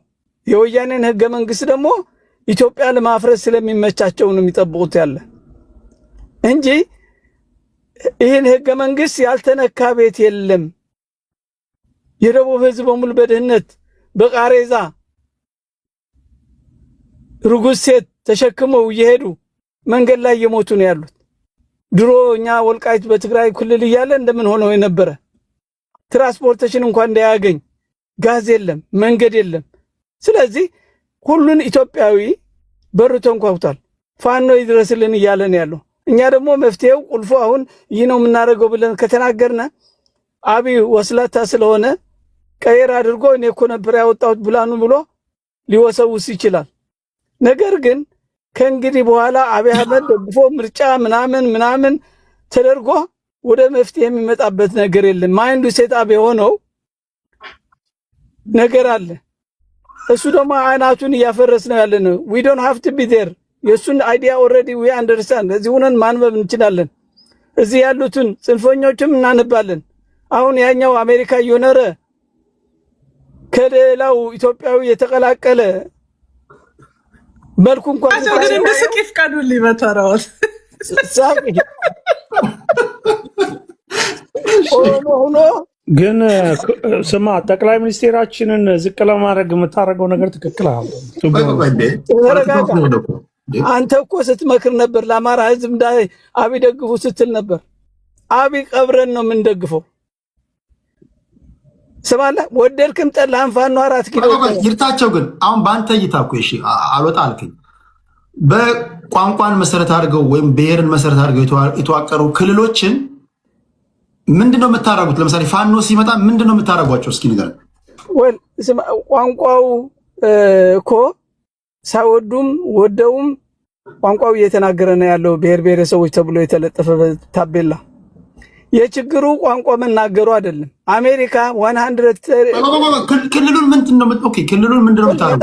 የወያኔን ህገ መንግስት ደግሞ ኢትዮጵያ ለማፍረስ ስለሚመቻቸው ነው የሚጠብቁት ያለ እንጂ ይህን ህገ መንግስት ያልተነካ ቤት የለም። የደቡብ ህዝብ በሙሉ በድህነት በቃሬዛ ርጉዝ ሴት ተሸክመው እየሄዱ መንገድ ላይ እየሞቱ ነው ያሉት። ድሮ እኛ ወልቃይት በትግራይ ክልል እያለ እንደምን ሆነው የነበረ ትራንስፖርቴሽን እንኳን እንዳያገኝ ጋዝ የለም፣ መንገድ የለም። ስለዚህ ሁሉን ኢትዮጵያዊ በሩ ተንኳኩቷል። ፋኖ ይድረስልን እያለ ነው ያለው። እኛ ደግሞ መፍትሄው ቁልፉ አሁን ይህ ነው የምናደርገው ብለን ከተናገርነ አብይ ወስላታ ስለሆነ ቀየር አድርጎ እኔ እኮ ነበር ያወጣሁት ብላኑ ብሎ ሊወሰውስ ይችላል። ነገር ግን ከእንግዲህ በኋላ አብይ አህመድ ደግፎ ምርጫ ምናምን ተደርጎ ወደ መፍትሄ የሚመጣበት ነገር የለም። ማይንዱ ሴጣብ የሆነው ነገር አለ። እሱ ደግሞ አይናቱን እያፈረስ ነው ያለ ነው። we don't have to be there የሱን አይዲያ already we understand። እዚህ ሆነን ማንበብ እንችላለን። እዚህ ያሉትን ጽንፈኞችም እናነባለን። አሁን ያኛው አሜሪካ እየኖረ ከሌላው ኢትዮጵያዊ የተቀላቀለ መልኩ እንኳን ግን እንደስቅ ይፍቀዱልኝ በተራው ሳቂ ሆኖ ግን ስማ ጠቅላይ ሚኒስቴራችንን ዝቅ ለማድረግ የምታደርገው ነገር ትክክል አይደለም። አንተ እኮ ስትመክር ነበር ለአማራ ህዝብ እንዳይ አብይ ደግፉ ስትል ነበር። አብይ ቀብረን ነው የምንደግፈው። ስማለ ወደድክም ጠላህም ፋኖ 4 ኪሎ ይርታቸው። ግን አሁን በአንተ እይታ እኮ እሺ አልወጣ አልከኝ። በቋንቋን መሰረት አድርገው ወይም ብሔርን መሰረት አድርገው የተዋቀሩ ክልሎችን ምንድነው የምታረጉት? ለምሳሌ ፋኖ ሲመጣ ምንድነው የምታረጓቸው? እስኪ ንገረን። ወል ቋንቋው እኮ ሳይወዱም ወደውም ቋንቋው እየተናገረ ነው ያለው ብሔር ብሔረሰቦች ተብሎ የተለጠፈ ታቤላ። የችግሩ ቋንቋ መናገሩ አይደለም። አሜሪካ 100 ክልሉን ምንድነው ኦኬ ክልሉን ምንድነው የምታረጉት?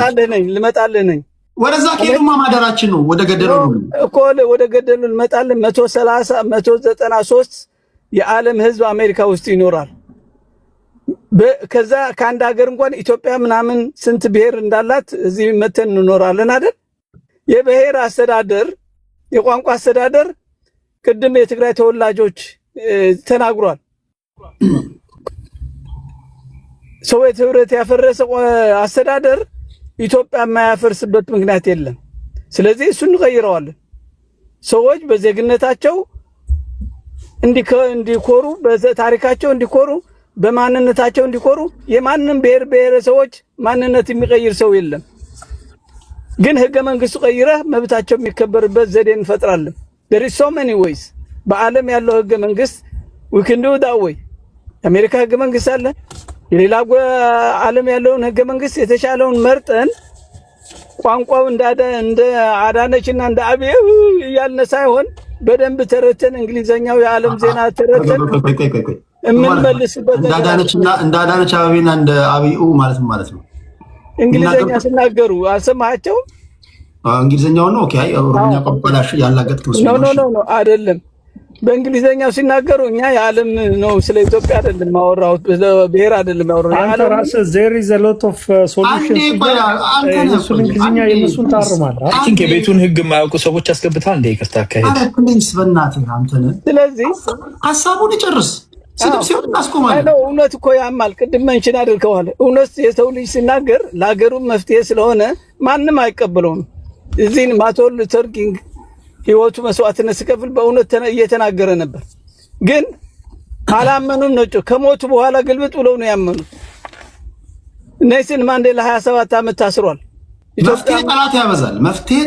ልመጣልህ ነኝ። ወደዛ ከሄዱማ ማደራችን ነው። ወደ ገደሉ ነው እኮ ወደ ገደሉ እንመጣለን። 193 የዓለም ህዝብ አሜሪካ ውስጥ ይኖራል። ከዛ ከአንድ ሀገር እንኳን ኢትዮጵያ ምናምን ስንት ብሔር እንዳላት እዚህ መተን እንኖራለን አይደል? የብሔር አስተዳደር የቋንቋ አስተዳደር ቅድም የትግራይ ተወላጆች ተናግሯል። ሶቪየት ህብረት ያፈረሰ አስተዳደር ኢትዮጵያ የማያፈርስበት ምክንያት የለም። ስለዚህ እሱን እንቀይረዋለን። ሰዎች በዜግነታቸው እንዲኮሩ በታሪካቸው እንዲኮሩ በማንነታቸው እንዲኮሩ የማንንም ብሔር ብሔረሰቦች ማንነት የሚቀይር ሰው የለም። ግን ህገ መንግስቱ ቀይረህ መብታቸው የሚከበርበት ዘዴ እንፈጥራለን። there is so many ways በዓለም ያለው ህገ መንግስት we can do that way። የአሜሪካ ህገ መንግስት አለ። የሌላ ዓለም ያለውን ህገ መንግስት የተሻለውን መርጠን ቋንቋው እንደ አዳነችና እንደ አብይ ያልነ ሳይሆን በደንብ ተረተን እንግሊዘኛው የዓለም ዜና ተረተን እምንመልስበት እንደ አዳነች አበቤና እንደ አብዩ ማለት ነው። እንግሊዘኛ ሲናገሩ አልሰማቸው እንግሊዘኛው ነው። ኦኬ አይ ኦሮምኛ ቋንቋላሽ ያላገጥኩት ኖ አይደለም። በእንግሊዘኛው ሲናገሩ እኛ የዓለም ነው ስለ ኢትዮጵያ አይደለም ማወራሁት ብሔር አይደለም ማወራሁት። አንተ ራስህ there is a lot of solutions እሱን እንግሊዘኛ የነሱን ታርማለህ። አይ ቲንክ የቤቱን ህግ የማያውቁ ሰዎች አስገብታል እንደ ይቅርታ አካሄድ። አረ ፕሊዝ በእናትህ አንተነ ስለዚህ ሐሳቡን ይጨርስ። ስድብ ሲሆን እናስቆማለን። አይ እውነት እኮ ያማል። ቅድም መንሽን አድርገዋል። እውነት የሰው ልጅ ሲናገር ለሀገሩ መፍትሄ ስለሆነ ማንም አይቀበለውም። እዚህን ማርቲን ሉተር ኪንግ ህይወቱ መስዋዕትነት ሲከፍል በእውነት እየተናገረ ነበር። ግን አላመኑም። ነጮ ከሞቱ በኋላ ግልብጥ ብለው ነው ያመኑት። ኔልሰን ማንዴላ 27 ዓመት ታስሯል። መፍትሄ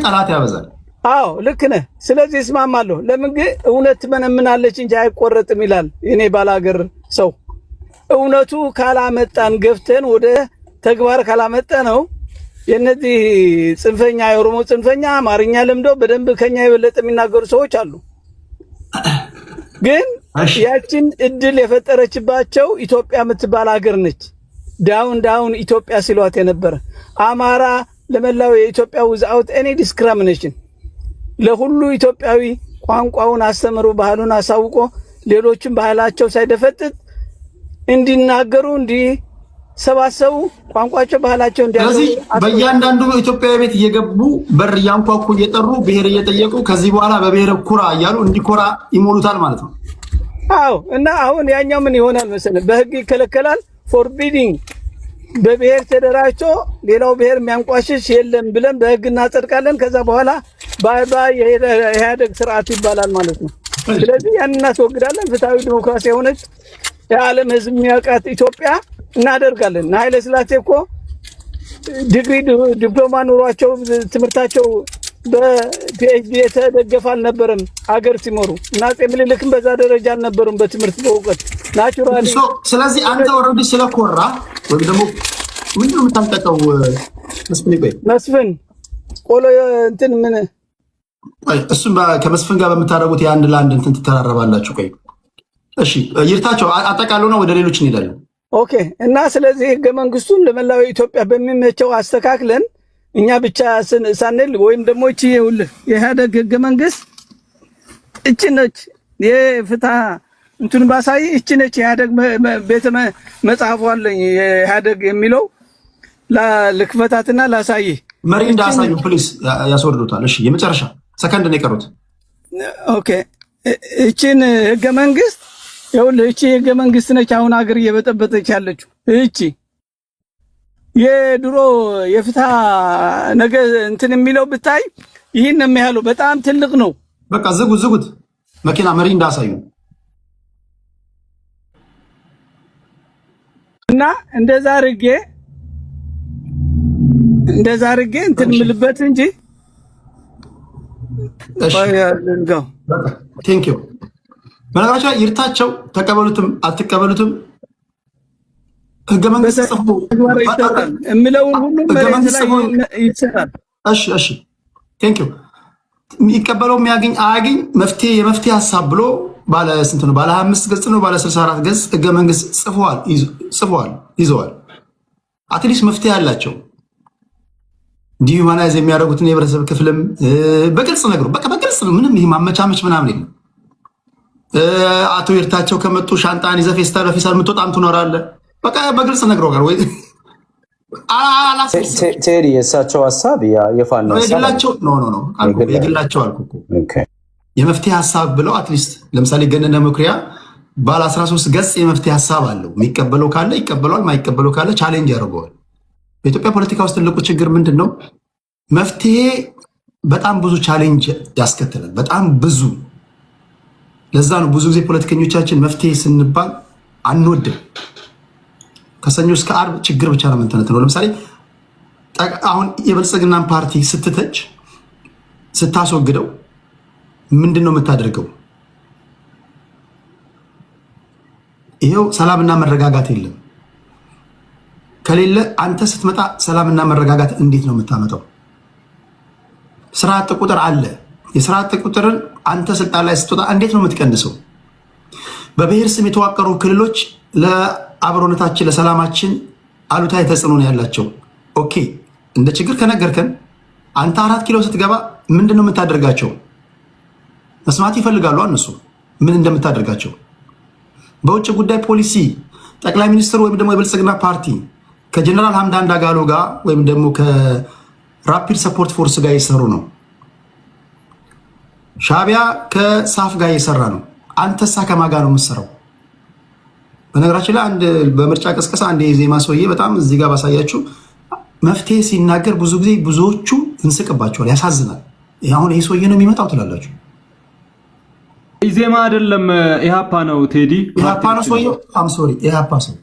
ጠላት ያበዛል። አዎ ልክ ነህ። ስለዚህ እስማማለሁ። ለምን ግን እውነት ትመነምናለች እንጂ አይቆረጥም ይላል የኔ ባላገር ሰው። እውነቱ ካላመጣን ገፍተን ወደ ተግባር ካላመጣ ነው የነዚህ ጽንፈኛ የኦሮሞ ጽንፈኛ አማርኛ ለምደው በደንብ ከኛ የበለጠ የሚናገሩ ሰዎች አሉ። ግን ያችን እድል የፈጠረችባቸው ኢትዮጵያ የምትባል ሀገር ነች። ዳውን ኢትዮጵያ ሲሏት የነበረ አማራ ለመላው የኢትዮጵያ without any discrimination ለሁሉ ኢትዮጵያዊ ቋንቋውን አስተምሮ ባህሉን አሳውቆ ሌሎችን ባህላቸው ሳይደፈጥጥ እንዲናገሩ እንዲሰባሰቡ ቋንቋቸው ባህላቸው እንዲያደርጉ በእያንዳንዱ ኢትዮጵያዊ ቤት እየገቡ በር ያንኳኩ እየጠሩ ብሔር እየጠየቁ ከዚህ በኋላ በብሔር ኩራ እያሉ እንዲኮራ ይሞሉታል ማለት ነው። አዎ እና አሁን ያኛው ምን ይሆናል መሰለህ? በህግ ይከለከላል። ፎርቢዲንግ በብሔር ተደራጅቶ ሌላው ብሔር የሚያንቋሽሽ የለም ብለን በህግ እናጸድቃለን። ከዛ በኋላ ባይ የኢህአዴግ ስርዓት ይባላል ማለት ነው። ስለዚህ ያን እናስወግዳለን። ፍትሃዊ ዲሞክራሲ የሆነች የዓለም ህዝብ የሚያውቃት ኢትዮጵያ እናደርጋለን። ኃይለ ሥላሴ እኮ ዲግሪ ዲፕሎማ ኑሯቸው ትምህርታቸው በፒኤችዲ የተደገፈ አልነበረም ሀገር ሲመሩ እና አፄ ምኒልክም በዛ ደረጃ አልነበሩም በትምህርት በእውቀት ናቹራሊ። ስለዚህ አንተ ኦልሬዲ ስለኮራ ወይ ደግሞ ምንድነው የምታንጠቀው? መስፍን ቆሎ እንትን ምን እሱም ከመስፍን ጋር በምታደርጉት የአንድ ለአንድ እንትን ትተራረባላችሁ። ቆይ እሺ ይርታቸው አጠቃለው ነው ወደ ሌሎች እንሄዳለን። ኦኬ እና ስለዚህ ህገ መንግስቱን ለመላው ኢትዮጵያ በሚመቸው አስተካክለን እኛ ብቻ ሳንል ወይም ደግሞ እቺ ይኸውልህ የኢህአዴግ ህገ መንግስት እቺ ነች የፍትህ እንትን ባሳይ እቺ ነች የኢህአዴግ ቤተ መጽሐፉ አለኝ የኢህአዴግ የሚለው ለክፈታትና ላሳይ መሪ እንዳሳዩ ፕሊስ ያስወርዱታል። እሺ የመጨረሻ ሰከንድ ነው የቀሩት። ኦኬ እቺን ህገ መንግስት ይኸውልህ እቺ ህገ መንግስት ነች አሁን ሀገር እየበጠበጠች ያለችው እቺ የድሮ የፍትህ ነገ እንትን የሚለው ብታይ ይህን የሚያህለው በጣም ትልቅ ነው። በቃ ዝጉት መኪና መሪ እንዳሳዩ እና እንደዛ አድርጌ እንትን ምልበት እንጂ ቴንክ ዩ። በነገራችን ላይ ይርታቸው ተቀበሉትም አትቀበሉትም ህገ መንግስት ጽፎ እምለውን ሁሉም መሬት ላይ ይሰራል። እሺ ቴንክ ዩ። የሚቀበለው የሚያገኝ አያገኝ መፍትሄ የመፍትሄ ሀሳብ ብሎ ባለ ስንት ነው? ባለ 25 ገጽ ነው? ባለ 64 ገጽ ህገ መንግስት ጽፏል ይዘዋል። አትሊስት መፍትሄ አላቸው። ዲሁማናይዝ የሚያደርጉትን የህብረተሰብ ክፍልም በግልጽ ነገሩ በቃ በግልጽ ነው። ምንም ይሄ ማመቻመች ምናምን የለም። አቶ ይርታቸው ከመጡ ሻንጣን ይዘህ ፌስታል በፌስታል የምትወጣም ትኖራለህ። በቃ በግልጽ ነግረዋል ወይ ቴዲ የእሳቸው ሀሳብ የፋኖ የግላቸው ኖ የግላቸው አልኩ እኮ የመፍትሄ ሀሳብ ብለው አትሊስት ለምሳሌ ገነነ መኩሪያ ባለ 13 ገጽ የመፍትሄ ሀሳብ አለው። የሚቀበለው ካለ ይቀበለዋል፣ ማይቀበለው ካለ ቻሌንጅ ያደርገዋል። በኢትዮጵያ ፖለቲካ ውስጥ ትልቁ ችግር ምንድን ነው? መፍትሄ በጣም ብዙ ቻሌንጅ ያስከትላል። በጣም ብዙ። ለዛ ነው ብዙ ጊዜ ፖለቲከኞቻችን መፍትሄ ስንባል አንወድም። ከሰኞ እስከ ዓርብ ችግር ብቻ ነው የምንተነትነው። ለምሳሌ አሁን የብልጽግናን ፓርቲ ስትተች ስታስወግደው ምንድን ነው የምታደርገው? ይሄው ሰላምና መረጋጋት የለም። ከሌለ አንተ ስትመጣ ሰላምና መረጋጋት እንዴት ነው የምታመጣው? ስራ አጥ ቁጥር አለ። የስራ አጥ ቁጥርን አንተ ስልጣን ላይ ስትወጣ እንዴት ነው የምትቀንሰው? በብሔር ስም የተዋቀሩ ክልሎች ለአብሮነታችን ለሰላማችን አሉታዊ ተጽዕኖ ነው ያላቸው። ኦኬ እንደ ችግር ከነገርከን አንተ 4 ኪሎ ስትገባ ምንድን ነው የምታደርጋቸው? መስማት ይፈልጋሉ እነሱ ምን እንደምታደርጋቸው። በውጭ ጉዳይ ፖሊሲ ጠቅላይ ሚኒስትር ወይም ደግሞ የብልጽግና ፓርቲ ከጀነራል ሐምዳን ዳጋሎ ጋር ወይም ደግሞ ከራፒድ ሰፖርት ፎርስ ጋር እየሰሩ ነው። ሻዕቢያ ከሳፍ ጋር እየሰራ ነው። አንተሳ ከማን ጋር ነው የምትሰራው? በነገራችን ላይ አንድ በምርጫ ቀስቀሳ አንድ የዜማ ሰውዬ በጣም እዚህ ጋር ባሳያችሁ መፍትሄ ሲናገር ብዙ ጊዜ ብዙዎቹ እንስቅባቸዋል፣ ያሳዝናል። አሁን ይሄ ሰውዬ ነው የሚመጣው ትላላችሁ። ዜማ አይደለም ኢሃፓ ነው ቴዲ፣ ኢሃፓ ነው ሰውዬው። አም ሶሪ ኢሃፓ ሰው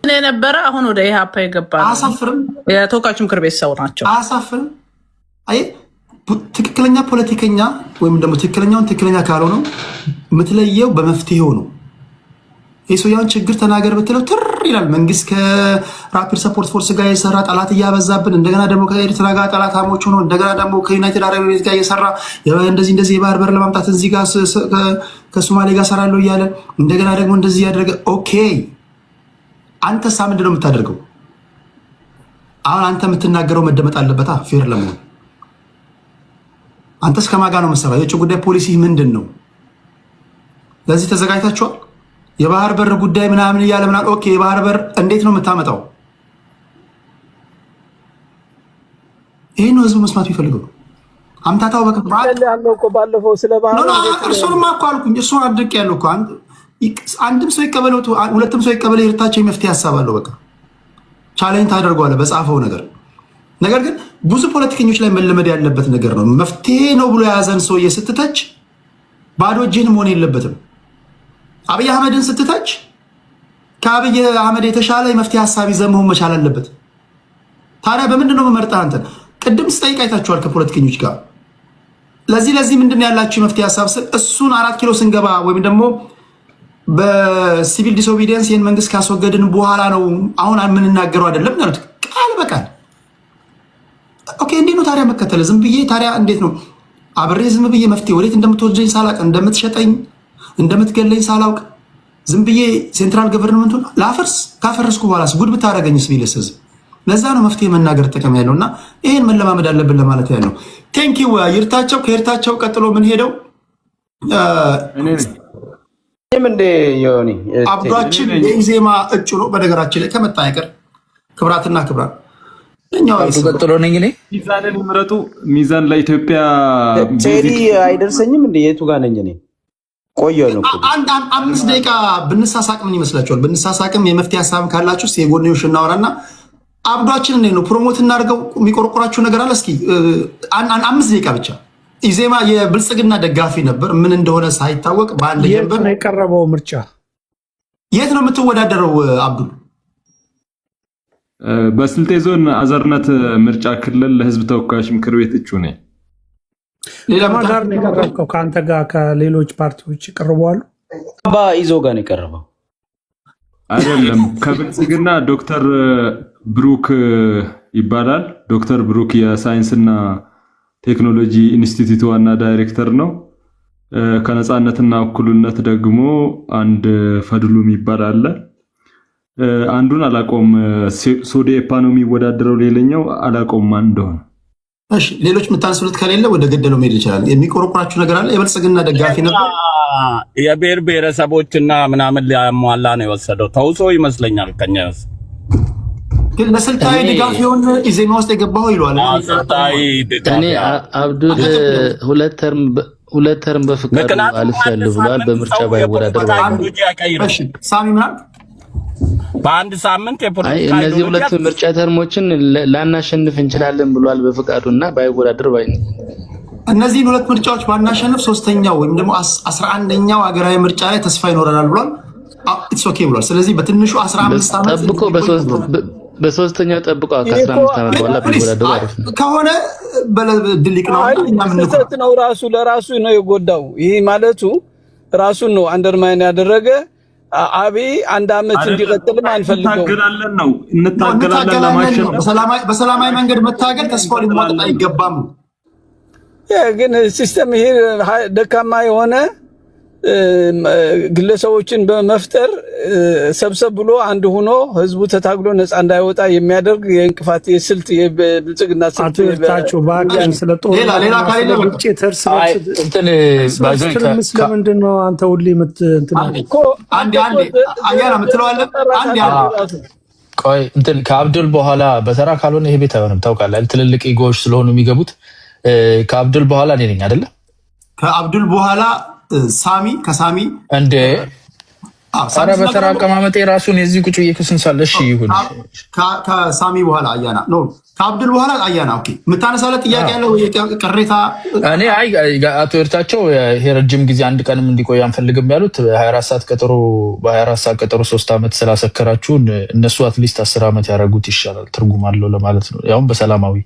የነበረ አሁን ወደ ኢሃፓ የገባ አያሳፍርም? የተወካዮች ምክር ቤት ሰው ናቸው። አያሳፍርም? አይ ትክክለኛ ፖለቲከኛ ወይም ደግሞ ትክክለኛውን ትክክለኛ ካልሆነው የምትለየው በመፍትሄው ነው። የሶያን ችግር ተናገር ብትለው ትር ይላል። መንግስት ከራፒድ ሰፖርት ፎርስ ጋር የሰራ ጠላት እያበዛብን፣ እንደገና ደግሞ ከኤርትራ ጋር ጠላታሞች ሆኖ እንደገና ደግሞ ከዩናይትድ አረብ ኤሚሬት ጋር እየሰራ እንደዚህ የባህር በር ለማምጣት እዚህ ጋር ከሶማሌ ጋር ሰራለሁ እያለ እንደገና ደግሞ እንደዚህ ያደረገ። ኦኬ አንተሳ ምንድነው የምታደርገው? አሁን አንተ የምትናገረው መደመጥ አለበታ ፌር ለመሆን። አንተስ ከማን ጋር ነው የምትሰራው? የውጭ ጉዳይ ፖሊሲ ምንድን ነው? ለዚህ ተዘጋጅታችኋል? የባህር በር ጉዳይ ምናምን እያለ ምናምን። ኦኬ የባህር በር እንዴት ነው የምታመጣው? ይሄን ነው ህዝቡ መስማት ይፈልገው። አምታታው ባለፈው ስለ ባህር እርሱንማ እኮ አልኩኝ። እርሱን አድርቅ ያለው እኮ አንድም ሰው ይቀበለው ሁለትም ሰው ይቀበለው የእርታቸው የመፍትሄ ሀሳብ አለው። በቃ ቻሌንጅ ታደርገዋለህ በጻፈው ነገር። ነገር ግን ብዙ ፖለቲከኞች ላይ መለመድ ያለበት ነገር ነው። መፍትሄ ነው ብሎ የያዘን ሰውዬ ስትተች ባዶ እጅህን መሆን የለበትም። አብይ አህመድን ስትተች ከአብይ አህመድ የተሻለ የመፍትሄ ሀሳብ ይዘህ መሆን መቻል አለበት። ታዲያ በምንድን ነው መመርጠህ? አንተ ቅድም ስጠይቅ አይታችኋል ከፖለቲከኞች ጋር ለዚህ ምንድን ነው ያላችሁ የመፍትሄ ሀሳብ ስል እሱን 4 ኪሎ ስንገባ ወይም ደግሞ በሲቪል ዲስኦቢዲየንስ ይህን መንግስት ካስወገድን በኋላ ነው አሁን የምንናገረው አይደለም ያሉት ቃል በቃል። ኦኬ እንዴት ነው ታዲያ መከተል? ዝም ብዬ ታዲያ እንዴት ነው አብሬ ዝም ብዬ መፍትሄ ወዴት እንደምትወስደኝ ሳላውቅ እንደምትሸጠኝ እንደምትገለኝ ሳላውቅ ዝም ብዬ ሴንትራል ገቨርንመንቱን ላፈርስ ካፈረስኩ በኋላስ ጉድ ብታደርገኝስ ቢልስ ህዝብ? ለዛ ነው መፍትሄ መናገር ጥቅም ያለው እና ይሄን መለማመድ አለብን ለማለት ያለው። ቴንክ ዩ ይርታቸው። ከይርታቸው ቀጥሎ ምን ሄደው አብዷችን የኢዜማ እጩ ነው። በነገራችን ላይ ከመጣ አይቀር ክብራትና ክብራት ቀጥሎ ነኝ እኔ። ሚዛንን ይምረጡ። ሚዛን ለኢትዮጵያ ቴዲ አይደርሰኝም እንዴ? የቱ ጋር ነኝ እኔ? ቆየሁ ነው። አንድ 5 ደቂቃ ብንሳሳቅ ምን ይመስላችኋል? ብንሳሳቅም የመፍትሄ ሀሳብ ካላችሁ የጎንዮሽ እናወራና አብዷችን ነው ፕሮሞት እናድርገው። የሚቆረቆራችሁ ነገር አለ? እስኪ 5 ደቂቃ ብቻ። ኢዜማ የብልጽግና ደጋፊ ነበር፣ ምን እንደሆነ ሳይታወቅ በአንድ ጀንበር ነው የቀረበው ምርጫ። የት ነው የምትወዳደረው አብዱል? በስልጤ ዞን አዘርነት ምርጫ ክልል ለህዝብ ተወካዮች ምክር ቤት እጩ ነኝ። ሌላ ጋር ነው የቀረበው? ከአንተ ጋር ከሌሎች ፓርቲዎች ይቀርባሉ? ኢዞ ጋር ነው የቀረበው አይደለም። ከብልጽግና ዶክተር ብሩክ ይባላል። ዶክተር ብሩክ የሳይንስና ቴክኖሎጂ ኢንስቲትዩት ዋና ዳይሬክተር ነው። ከነጻነትና እኩልነት ደግሞ አንድ ፈድሉም ይባላል። አንዱን አላቆም ሶዴፓ ነው የሚወዳደረው። ሌላኛው አላቆም ማን እንደሆነ። እሺ ሌሎች የምታነሱት ከሌለ ወደ ገደለው መሄድ ይችላል። የሚቆረቁራችሁ ነገር አለ? የብልጽግና ደጋፊ ነበር። የብሔር ብሔረሰቦችና ምናምን ሊያሟላ ነው የወሰደው። ተውሶ ይመስለኛል ከኛ ግን ለስልጣዊ ድጋፍ የሆነ ኢዜማ ውስጥ የገባው ይሏል። እኔ አብዱል ሁለት ተርም በፍቃድ አልፈልም ብሏል። በምርጫ ባይወዳደር ሳሚ ምናምን በአንድ ሳምንት የፖለቲካ እነዚህ ሁለት ምርጫ ተርሞችን ላናሸንፍ እንችላለን ብሏል በፍቃዱና ባይወዳደር ባይ ነው። እነዚህን ሁለት ምርጫዎች ባናሸንፍ ሶስተኛው ወይም ደግሞ 11ኛው ሀገራዊ ምርጫ ላይ ተስፋ ይኖረናል ብሏል። ኢትስ ኦኬ ብሏል። ስለዚህ በትንሹ 15 ዓመት ጠብቆ በሶስተኛው ጠብቆ ከ15 ዓመት በኋላ ቢወዳደሩ አሪፍ ነው ከሆነ በድልቅ ነው። ስህተት ነው። ራሱ ለራሱ ነው የጎዳው። ይሄ ማለቱ ራሱን ነው አንደርማይን ያደረገ። አብይ 1 ዓመት እንዲቀጥልም አንፈልገው። እንታገላለን ለማሸነፍ በሰላማዊ መንገድ መታገል ተስፋው ሊሟጠጥ አይገባም። ግን ሲስተም ይሄ ደካማ የሆነ ግለሰቦችን በመፍጠር ሰብሰብ ብሎ አንድ ሆኖ ህዝቡ ተታግሎ ነፃ እንዳይወጣ የሚያደርግ የእንቅፋት የስልት የብልጽግና ስልት አትርታችሁ ባቀን ስለጦር ሌላ ካለ ግጭት እርስ በርስ ለምንድን ነው አንተ ሁሌ አንድ አያና የምትለዋለህ? ቆይ እንትን ከአብዱል በኋላ በተራ ካልሆነ ይሄ ቤት አይሆንም። ታውቃለህ፣ ትልልቅ ኢጎዎች ስለሆኑ የሚገቡት። ከአብዱል በኋላ እኔ ነኝ አይደለ? ከአብዱል በኋላ ሳሚ፣ ከሳሚ እንደ አረ በተራ አቀማመጥ የራሱን የዚህ ቁጭ እየከሰንሳለ። እሺ ይሁን። ከሳሚ በኋላ አያና ነው፣ ከአብዱል በኋላ አያና። ኦኬ የምታነሳለት ጥያቄ ያለው ቅሬታ? እኔ አቶ እርታቸው ይሄ ረጅም ጊዜ አንድ ቀንም እንዲቆይ አንፈልግም ያሉት 24 ሰዓት ቀጠሮ በ24 ሰዓት ቀጠሮ 3 ዓመት ስላሰከራችሁን እነሱ አትሊስት 10 ዓመት ያደረጉት ይሻላል፣ ትርጉም አለው ለማለት ነው። ያውም በሰላማዊ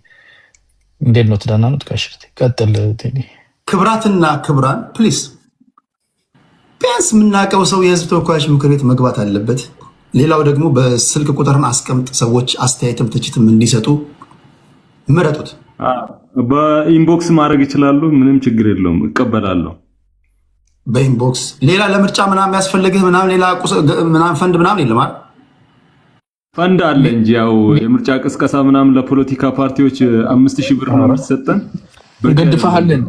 እንዴት ነው ትዳና ነው ተካሽርት ቀጥል ቴዲ ክብራትና ክብራን ፕሊስ ቢያንስ የምናውቀው ሰው የህዝብ ተወካዮች ምክር ቤት መግባት አለበት። ሌላው ደግሞ በስልክ ቁጥርን አስቀምጥ፣ ሰዎች አስተያየትም ትችትም እንዲሰጡ ምረጡት። በኢንቦክስ ማድረግ ይችላሉ፣ ምንም ችግር የለውም፣ እቀበላለሁ። በኢንቦክስ ሌላ ለምርጫ ምናምን ያስፈልግህ ምናምን ሌላ ምናምን ፈንድ ምናምን የለም አይደል? ፈንድ አለ እንጂ ያው የምርጫ ቅስቀሳ ምናምን ለፖለቲካ ፓርቲዎች 5000 ብር ነው የሚሰጠን። ገድፈሃለን፣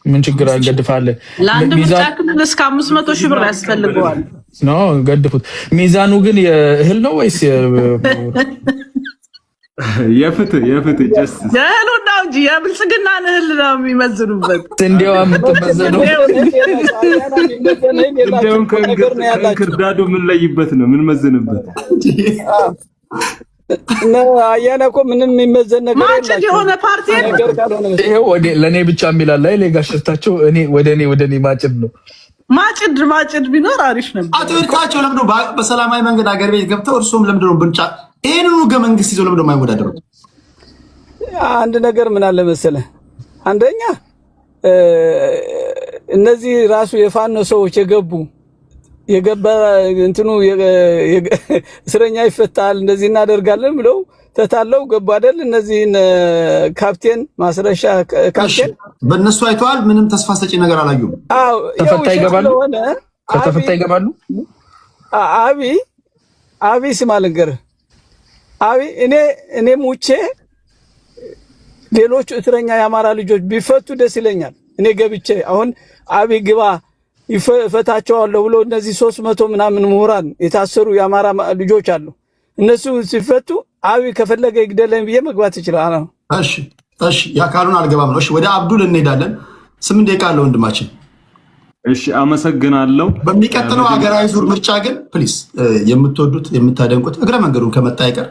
ምን ችግር አይገድፈሃለን። ለአንድ ምርጫ ክልል እስከ 500,000 ብር ያስፈልገዋል። ነው ገድፉት። ሚዛኑ ግን የእህል ነው ወይስ የፍትህ ጀስቲስ የእህሉ ነው እንጂ የብልጽግና እህል ነው የሚመዝኑበት። እንዲያው የምትመዘነው እንደውም ከእንክርዳዱ የምንለይበት ነው የምንመዝንበት። አያና እኮ ምንም የሚመዘን ነገር ማጭድ የሆነ ፓርቲ ይሄው ለእኔ ብቻ የሚላል ላይ ሌጋሽታቸው ወደ እኔ ማጭድ ነው። ማጭድ ቢኖር አሪፍ ነበር። አቶ ይርታቸው ለምዶ በሰላማዊ መንገድ አገር ቤት ገብተው እርሶም ለምዶ ነው ብንጫ ይሄንን ህገ መንግስት ይዘው ለምዶ የማይወዳደሩት? አንድ ነገር ምን አለ መሰለህ፣ አንደኛ እነዚህ ራሱ የፋኖ ሰዎች የገባ እንትኑ እስረኛ ይፈታል እንደዚህ እናደርጋለን ብለው ተታለው ገቡ አይደል? እነዚህ ካፕቴን ማስረሻ ካፕቴን በእነሱ አይተዋል። ምንም ተስፋ ሰጪ ነገር አላዩም። አዎ ተፈታ ይገባሉ፣ ከተፈታ ይገባሉ። አቢ ስማ ልንገርህ፣ እኔ ሙቼ ሌሎች እስረኛ የአማራ ልጆች ቢፈቱ ደስ ይለኛል። እኔ ገብቼ አሁን ግባ ይፈታቸዋለሁ ብሎ እነዚህ 300 ምናምን ምሁራን የታሰሩ የአማራ ልጆች አሉ። እነሱ ሲፈቱ ከፈለገ ይግደለኝ ብዬ መግባት ይችላል። እሺ ያካሉን አልገባም ነው። እሺ ወደ አብዱል እንሄዳለን። 8 ደቂቃ አለ ወንድማችን። እሺ አመሰግናለሁ። በሚቀጥለው ሀገራዊ ዙር ምርጫ ግን ፕሊስ የምትወዱት የምታደንቁት እግረ መንገዱን ከመጣ አይቀር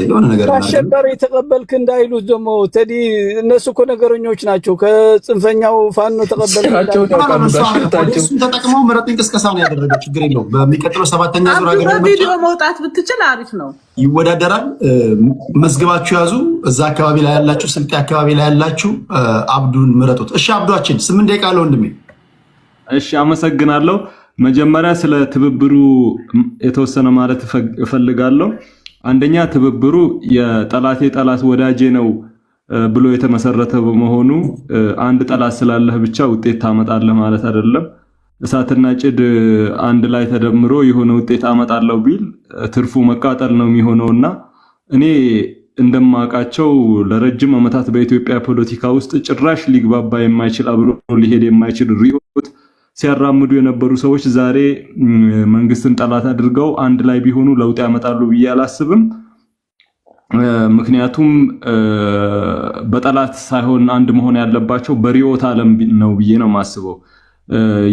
የሆነ ነገር አሸባሪ ተቀበልክ እንዳይሉት ደግሞ ተዲ እነሱ እኮ ነገረኞች ናቸው። ከጽንፈኛው ፋኖ ተቀበልካቸው ተጠቅመው ምረጡኝ ቅስቀሳ ነው ያደረገው። ችግር የለውም። በሚቀጥለው 7ኛ ዙር ሀገራዊ ቪዲዮ መውጣት ብትችል አሪፍ ነው። ይወዳደራል። መዝግባችሁ ያዙ። እዛ አካባቢ ላይ ያላችሁ፣ ስልጤ አካባቢ ላይ ያላችሁ አብዱን ምረጡት። እሺ አብዷችን 8 ደቂቃ አለ ወንድሜ። እሺ አመሰግናለሁ። መጀመሪያ ስለ ትብብሩ የተወሰነ ማለት እፈልጋለሁ። አንደኛ ትብብሩ የጠላቴ ጠላት ወዳጄ ነው ብሎ የተመሰረተ በመሆኑ አንድ ጠላት ስላለህ ብቻ ውጤት ታመጣለህ ማለት አይደለም። እሳትና ጭድ አንድ ላይ ተደምሮ የሆነ ውጤት አመጣለሁ ቢል ትርፉ መቃጠል ነው የሚሆነውና እኔ እንደማውቃቸው ለረጅም ዓመታት በኢትዮጵያ ፖለቲካ ውስጥ ጭራሽ ሊግባባ የማይችል አብሮ ሊሄድ የማይችል ሪዮት ሲያራምዱ የነበሩ ሰዎች ዛሬ መንግስትን ጠላት አድርገው አንድ ላይ ቢሆኑ ለውጥ ያመጣሉ ብዬ አላስብም። ምክንያቱም በጠላት ሳይሆን አንድ መሆን ያለባቸው በሪዮት ዓለም ነው ብዬ ነው የማስበው።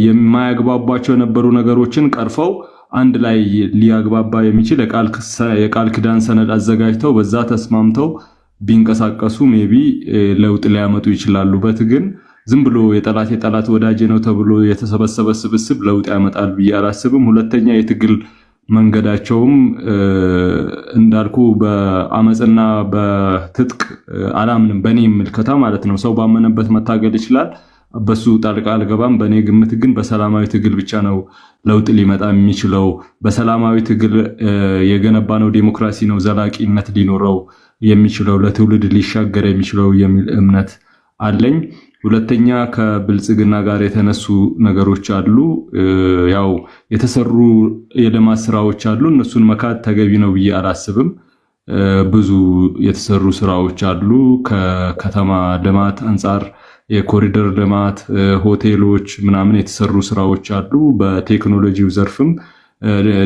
የማያግባባቸው የነበሩ ነገሮችን ቀርፈው አንድ ላይ ሊያግባባ የሚችል የቃል ክዳን ሰነድ አዘጋጅተው በዛ ተስማምተው ቢንቀሳቀሱ ሜቢ ለውጥ ሊያመጡ ይችላሉ። በትግል ዝም ብሎ የጠላት ወዳጄ ነው ተብሎ የተሰበሰበ ስብስብ ለውጥ ያመጣል ብዬ አላስብም። ሁለተኛ የትግል መንገዳቸውም እንዳልኩ በአመጽና በትጥቅ አላምንም፣ በኔ ምልከታ ማለት ነው። ሰው ባመነበት መታገል ይችላል፣ በሱ ጣልቃ አልገባም። በኔ ግምት ግን በሰላማዊ ትግል ብቻ ነው ለውጥ ሊመጣ የሚችለው። በሰላማዊ ትግል የገነባነው ዲሞክራሲ ነው ዘላቂነት ሊኖረው የሚችለው፣ ለትውልድ ሊሻገር የሚችለው የሚል እምነት አለኝ። ሁለተኛ ከብልጽግና ጋር የተነሱ ነገሮች አሉ። ያው የተሰሩ የልማት ስራዎች አሉ። እነሱን መካድ ተገቢ ነው ብዬ አላስብም። ብዙ የተሰሩ ስራዎች አሉ። ከከተማ ልማት አንጻር የኮሪደር ልማት፣ ሆቴሎች ምናምን የተሰሩ ስራዎች አሉ። በቴክኖሎጂው ዘርፍም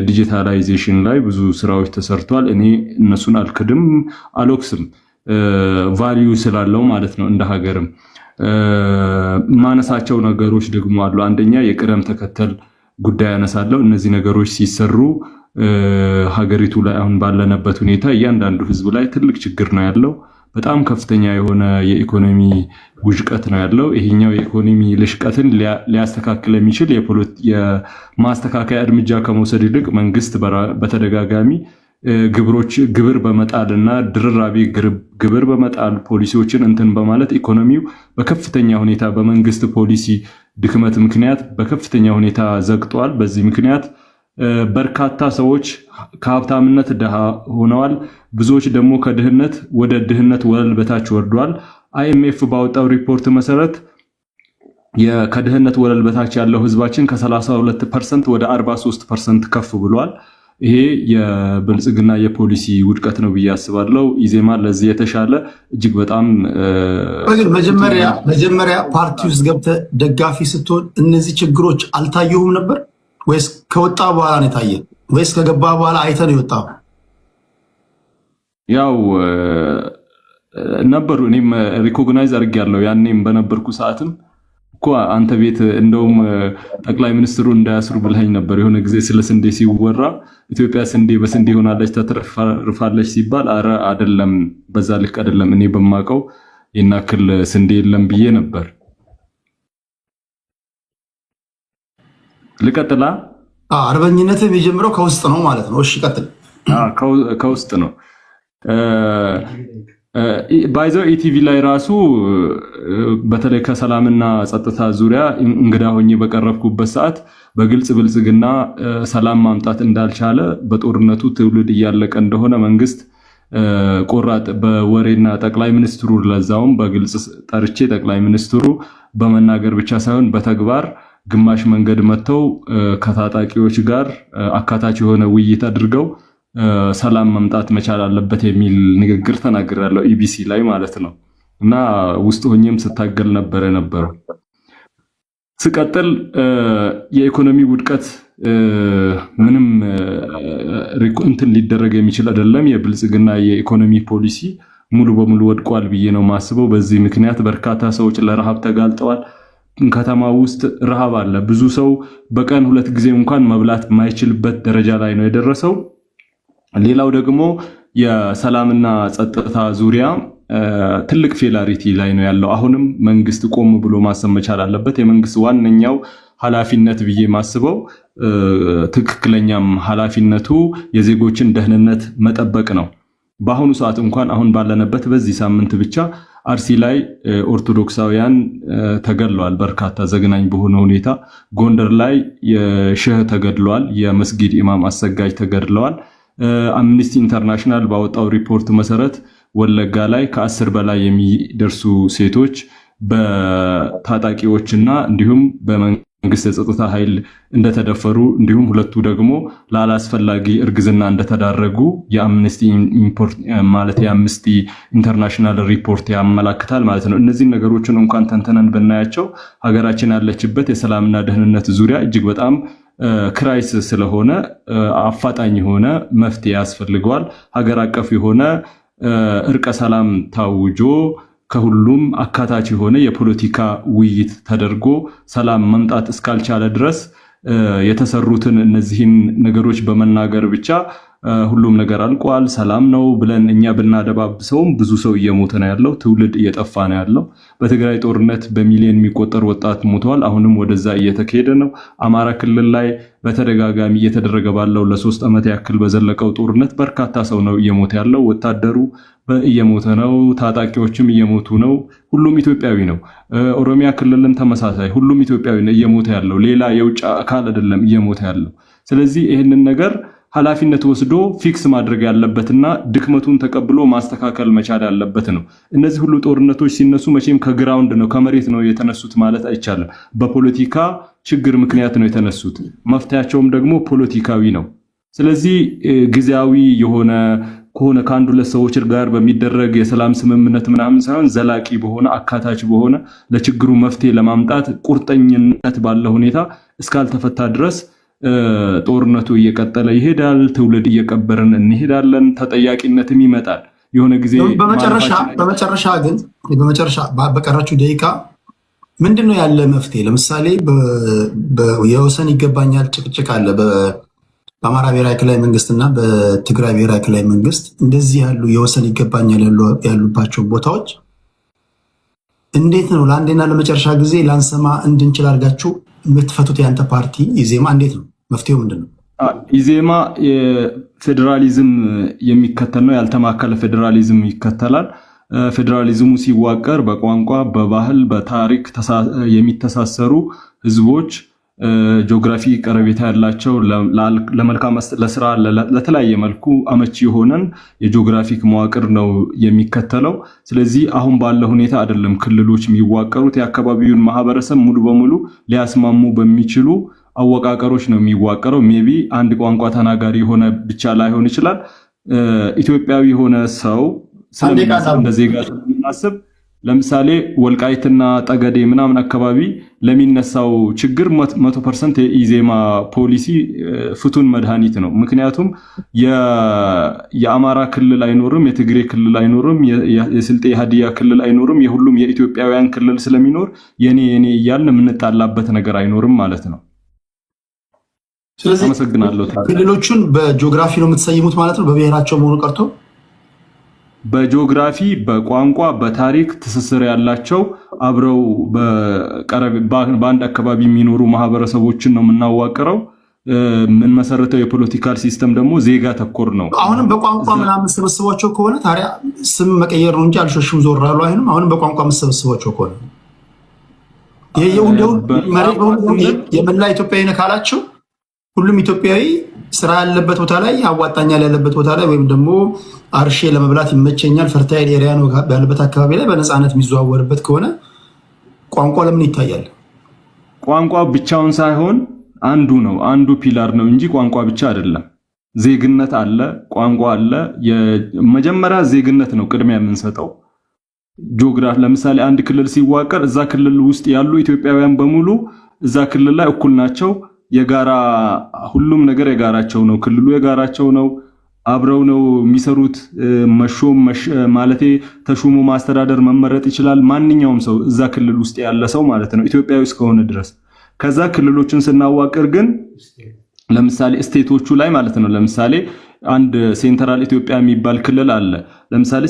ዲጂታላይዜሽን ላይ ብዙ ስራዎች ተሰርቷል። እኔ እነሱን አልክድም አልወቅስም፣ ቫልዩ ስላለው ማለት ነው። እንደ ሀገርም ማነሳቸው ነገሮች ደግሞ አሉ። አንደኛ የቅደም ተከተል ጉዳይ ያነሳለሁ። እነዚህ ነገሮች ሲሰሩ ሀገሪቱ ላይ አሁን ባለነበት ሁኔታ እያንዳንዱ ህዝብ ላይ ትልቅ ችግር ነው ያለው። በጣም ከፍተኛ የሆነ የኢኮኖሚ ውዥቀት ነው ያለው። ይሄኛው የኢኮኖሚ ልሽቀትን ሊያስተካክል የሚችል የማስተካከያ እርምጃ ከመውሰድ ይልቅ መንግስት በተደጋጋሚ ግብር በመጣልና ድርራቢ ግብር በመጣል ፖሊሲዎችን እንትን በማለት ኢኮኖሚው በከፍተኛ ሁኔታ በመንግስት ፖሊሲ ድክመት ምክንያት በከፍተኛ ሁኔታ ዘግጧል። በዚህ ምክንያት በርካታ ሰዎች ከሀብታምነት ድሃ ሆነዋል። ብዙዎች ደግሞ ከድህነት ወደ ድህነት ወለል በታች ወርደዋል። አይኤምኤፍ ባወጣው ሪፖርት መሰረት ከድህነት ወለል በታች ያለው ህዝባችን ከ32% ወደ 43% ከፍ ብሏል። ይሄ የብልጽግና የፖሊሲ ውድቀት ነው ብዬ አስባለሁ። ኢዜማ ለዚህ የተሻለ እጅግ በጣም መጀመሪያ ፓርቲ ውስጥ ገብተህ ደጋፊ ስትሆን እነዚህ ችግሮች አልታየሁም ነበር ወይስ ከወጣ በኋላ ነው የታየ? ወይስ ከገባ በኋላ አይተህ ነው የወጣው? ያው ነበሩ። እኔም ሪኮግናይዝ አድርጌያለሁ። ያኔም በነበርኩ ሰዓትም እኮ አንተ ቤት እንደውም ጠቅላይ ሚኒስትሩ እንዳያስሩ ብለኸኝ ነበር። የሆነ ጊዜ ስለ ስንዴ ሲወራ ኢትዮጵያ ስንዴ በስንዴ ሆናለች ተትረፍርፋለች ሲባል አረ አይደለም፣ በዛ ልክ አይደለም፣ እኔ በማውቀው የናክል ስንዴ የለም ብዬ ነበር። ልቀጥላ። አርበኝነት የሚጀምረው ከውስጥ ነው ማለት ነው። እሺ ቀጥል። ከውስጥ ነው። ባይዘው ኢቲቪ ላይ ራሱ በተለይ ከሰላምና ጸጥታ ዙሪያ እንግዳ ሆኜ በቀረብኩበት ሰዓት በግልጽ ብልጽግና ሰላም ማምጣት እንዳልቻለ በጦርነቱ ትውልድ እያለቀ እንደሆነ መንግስት ቆራጥ በወሬና ጠቅላይ ሚኒስትሩ ለዛውም በግልጽ ጠርቼ ጠቅላይ ሚኒስትሩ በመናገር ብቻ ሳይሆን በተግባር ግማሽ መንገድ መጥተው ከታጣቂዎች ጋር አካታች የሆነ ውይይት አድርገው ሰላም መምጣት መቻል አለበት የሚል ንግግር ተናግሬያለሁ፣ ኢቢሲ ላይ ማለት ነው። እና ውስጥ ሆኜም ስታገል ነበረ። ስቀጥል የኢኮኖሚ ውድቀት ምንም እንትን ሊደረግ የሚችል አይደለም። የብልጽግና የኢኮኖሚ ፖሊሲ ሙሉ በሙሉ ወድቋል ብዬ ነው ማስበው። በዚህ ምክንያት በርካታ ሰዎች ለረሃብ ተጋልጠዋል። ከተማ ውስጥ ረሃብ አለ። ብዙ ሰው በቀን 2 ጊዜ እንኳን መብላት የማይችልበት ደረጃ ላይ ነው የደረሰው። ሌላው ደግሞ የሰላምና ጸጥታ ዙሪያ ትልቅ ፌላሪቲ ላይ ነው ያለው። አሁንም መንግስት ቆም ብሎ ማሰብ መቻል አለበት። የመንግስት ዋነኛው ኃላፊነት ብዬ ማስበው ትክክለኛም ኃላፊነቱ የዜጎችን ደህንነት መጠበቅ ነው። በአሁኑ ሰዓት እንኳን አሁን ባለንበት በዚህ ሳምንት ብቻ አርሲ ላይ ኦርቶዶክሳውያን ተገድለዋል፣ በርካታ ዘግናኝ በሆነ ሁኔታ። ጎንደር ላይ የሼህ ተገድለዋል፣ የመስጊድ ኢማም አሰጋጅ ተገድለዋል። አምነስቲ ኢንተርናሽናል ባወጣው ሪፖርት መሰረት ወለጋ ላይ ከ10 በላይ የሚደርሱ ሴቶች በታጣቂዎችና እንዲሁም በመንግስት የጸጥታ ኃይል እንደተደፈሩ እንዲሁም ሁለቱ ደግሞ ላላስፈላጊ እርግዝና እንደተዳረጉ የአምነስቲ ኢንተርናሽናል ሪፖርት ያመላክታል ማለት ነው። እነዚህ ነገሮችን እንኳን ተንተነን ብናያቸው ሀገራችን ያለችበት የሰላምና ደህንነት ዙሪያ እጅግ በጣም ክራይስ ስለሆነ አፋጣኝ የሆነ መፍትሄ ያስፈልገዋል። ሀገር አቀፍ የሆነ እርቀ ሰላም ታውጆ ከሁሉም አካታች የሆነ የፖለቲካ ውይይት ተደርጎ ሰላም መምጣት እስካልቻለ ድረስ የተሰሩትን እነዚህን ነገሮች በመናገር ብቻ ሁሉም ነገር አልቋል፣ ሰላም ነው ብለን እኛ ብናደባብሰውም ብዙ ሰው እየሞተ ነው ያለው፣ ትውልድ እየጠፋ ነው ያለው። በትግራይ ጦርነት በሚሊዮን የሚቆጠር ወጣት ሞተዋል። አሁንም ወደዛ እየተካሄደ ነው። አማራ ክልል ላይ በተደጋጋሚ እየተደረገ ባለው ለ3 ዓመት ያክል በዘለቀው ጦርነት በርካታ ሰው ነው እየሞተ ያለው። ወታደሩ እየሞተ ነው፣ ታጣቂዎችም እየሞቱ ነው። ሁሉም ኢትዮጵያዊ ነው። ኦሮሚያ ክልልም ተመሳሳይ፣ ሁሉም ኢትዮጵያዊ ነው እየሞተ ያለው። ሌላ የውጭ አካል አይደለም እየሞተ ያለው። ስለዚህ ይህንን ነገር ኃላፊነት ወስዶ ፊክስ ማድረግ ያለበትና ድክመቱን ተቀብሎ ማስተካከል መቻል ያለበት ነው። እነዚህ ሁሉ ጦርነቶች ሲነሱ መቼም ከግራውንድ ነው ከመሬት ነው የተነሱት ማለት አይቻልም። በፖለቲካ ችግር ምክንያት ነው የተነሱት። መፍትያቸውም ደግሞ ፖለቲካዊ ነው። ስለዚህ ጊዜያዊ የሆነ ከሆነ ከአንድ ሁለት ሰዎች ጋር በሚደረግ የሰላም ስምምነት ምናምን ሳይሆን ዘላቂ በሆነ አካታች በሆነ ለችግሩ መፍትሄ ለማምጣት ቁርጠኝነት ባለ ሁኔታ እስካልተፈታ ድረስ ጦርነቱ እየቀጠለ ይሄዳል። ትውልድ እየቀበርን እንሄዳለን። ተጠያቂነትም ይመጣል የሆነ ጊዜ። በመጨረሻ ግን በቀራችሁ ደቂቃ ምንድነው ያለ መፍትሄ? ለምሳሌ የወሰን ይገባኛል ጭቅጭቅ አለ በአማራ ብሔራዊ ክልላዊ መንግስትና በትግራይ ብሔራዊ ክልላዊ መንግስት። እንደዚህ ያሉ የወሰን ይገባኛል ያሉባቸው ቦታዎች እንዴት ነው ለአንዴና ለመጨረሻ ጊዜ ላንሰማ እንድንችል አድርጋችሁ የምትፈቱት? ያንተ ፓርቲ ኢዜማ እንዴት ነው መፍትሄው? ምንድን ነው? ኢዜማ የፌዴራሊዝም የሚከተል ነው። ያልተማከለ ፌዴራሊዝም ይከተላል። ፌዴራሊዝሙ ሲዋቀር በቋንቋ፣ በባህል፣ በታሪክ የሚተሳሰሩ ህዝቦች ጂኦግራፊ ቀረቤታ ያላቸው ለመልካም ለስራ ለተለያየ መልኩ አመቺ የሆነን የጂኦግራፊክ መዋቅር ነው የሚከተለው። ስለዚህ አሁን ባለው ሁኔታ አይደለም ክልሎች የሚዋቀሩት። የአካባቢውን ማህበረሰብ ሙሉ በሙሉ ሊያስማሙ በሚችሉ አወቃቀሮች ነው የሚዋቀረው። ሜቢ አንድ ቋንቋ ተናጋሪ የሆነ ብቻ ላይሆን ይችላል። ኢትዮጵያዊ የሆነ ሰው እንደ ዜጋ ስለምናስብ ለምሳሌ ወልቃይትና ጠገዴ ምናምን አካባቢ ለሚነሳው ችግር 100% የኢዜማ ፖሊሲ ፍቱን መድኃኒት ነው። ምክንያቱም የአማራ ክልል አይኖርም፣ የትግሬ ክልል አይኖርም፣ የስልጤ ሀዲያ ክልል አይኖርም። የሁሉም የኢትዮጵያውያን ክልል ስለሚኖር የኔ እያልን የምንጣላበት ነገር አይኖርም ማለት ነው። ስለዚህ አመሰግናለሁ። ክልሎቹን በጂኦግራፊ ነው የምትሰይሙት ማለት ነው፣ በብሔራቸው መሆኑ ቀርቶ በጂኦግራፊ፣ በቋንቋ፣ በታሪክ ትስስር ያላቸው አብረው በአንድ አካባቢ የሚኖሩ ማህበረሰቦችን ነው የምናዋቅረው። የምንመሰረተው የፖለቲካል ሲስተም ደግሞ ዜጋ ተኮር ነው። አሁንም በቋንቋ ምናምን የምትሰበስቧቸው ከሆነ ታዲያ ስም መቀየር ነው እንጂ አልሾሽም ዞር አሉ አይሆንም። አሁንም በቋንቋ የምትሰበስቧቸው ከሆነ ይሄ የመላ ኢትዮጵያዊ ነህ ካላቸው ሁሉም ኢትዮጵያዊ ስራ ያለበት ቦታ ላይ ያዋጣኛል ያለበት ቦታ ላይ ወይም ደግሞ አርሼ ለመብላት ይመቸኛል ፈርታይል ኤሪያ ነው ያለበት አካባቢ ላይ በነፃነት የሚዘዋወርበት ከሆነ ቋንቋ ለምን ይታያል? ቋንቋ ብቻውን ሳይሆን አንዱ ነው፣ አንዱ ፒላር ነው እንጂ ቋንቋ ብቻ አይደለም። ዜግነት አለ፣ ቋንቋ አለ። የመጀመሪያ ዜግነት ነው ቅድሚያ የምንሰጠው። ጂኦግራፊ ለምሳሌ አንድ ክልል ሲዋቀር እዛ ክልል ውስጥ ያሉ ኢትዮጵያውያን በሙሉ እዛ ክልል ላይ እኩል ናቸው። የጋራ ሁሉም ነገር የጋራቸው ነው። ክልሉ የጋራቸው ነው። አብረው ነው የሚሰሩት። መሾም ማለቴ ተሹሞ ማስተዳደር መመረጥ ይችላል ማንኛውም ሰው እዛ ክልል ውስጥ ያለ ሰው ማለት ነው ኢትዮጵያዊ እስከሆነ ድረስ። ከዛ ክልሎችን ስናዋቅር ግን ለምሳሌ ስቴቶቹ ላይ ማለት ነው ለምሳሌ አንድ ሴንትራል ኢትዮጵያ የሚባል ክልል አለ። ለምሳሌ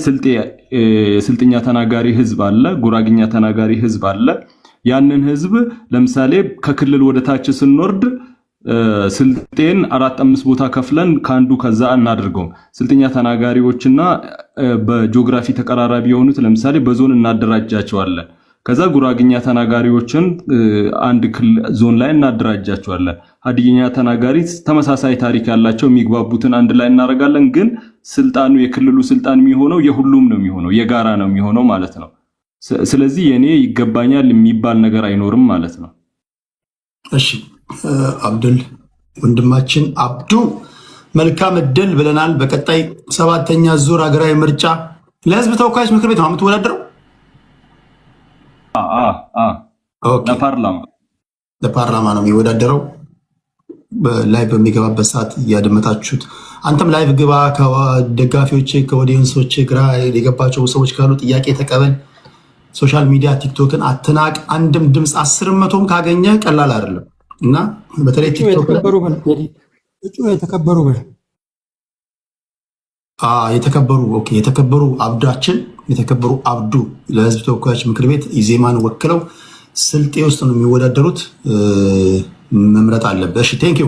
ስልጥኛ ተናጋሪ ህዝብ አለ፣ ጉራግኛ ተናጋሪ ህዝብ አለ። ያንን ህዝብ ለምሳሌ ከክልል ወደ ታች ስንወርድ ስልጤን 4-5 ቦታ ከፍለን ካንዱ ከዛ እናድርገው። ስልጥኛ ተናጋሪዎችና በጂኦግራፊ ተቀራራቢ የሆኑት ለምሳሌ በዞን እናደራጃቸዋለን። ከዛ ጉራግኛ ተናጋሪዎችን አንድ ዞን ላይ እናደራጃቸዋለን። ሀዲየኛ ተናጋሪ ተመሳሳይ ታሪክ ያላቸው የሚግባቡትን አንድ ላይ እናደርጋለን። ግን ስልጣኑ የክልሉ ስልጣን የሚሆነው የሁሉም ነው የሚሆነው፣ የጋራ ነው የሚሆነው ማለት ነው። ስለዚህ የኔ ይገባኛል የሚባል ነገር አይኖርም ማለት ነው። እሺ አብዱል ወንድማችን አብዱ መልካም እድል ብለናል። በቀጣይ 7ኛ ዙር ሀገራዊ ምርጫ ለህዝብ ተወካዮች ምክር ቤት ነው የምትወዳደረው? ለፓርላማ ነው የሚወዳደረው። ላይ በሚገባበት ሰዓት እያደመጣችሁት አንተም ላይቭ ግባ። ከደጋፊዎች ከኦዲየንሶች ግራ የገባቸው ሰዎች ካሉ ጥያቄ ተቀበል። ሶሻል ሚዲያ ቲክቶክን አትናቅ። አንድም ድምፅ 10-100ም ካገኘ ቀላል አይደለም እና በተለይ ቲክቶክ የተከበሩ አብዳችን የተከበሩ አብዱ ለህዝብ ተወካዮች ምክር ቤት ኢዜማን ወክለው ስልጤ ውስጥ ነው የሚወዳደሩት። መምረጥ አለበት። እሺ ቴንክ ዩ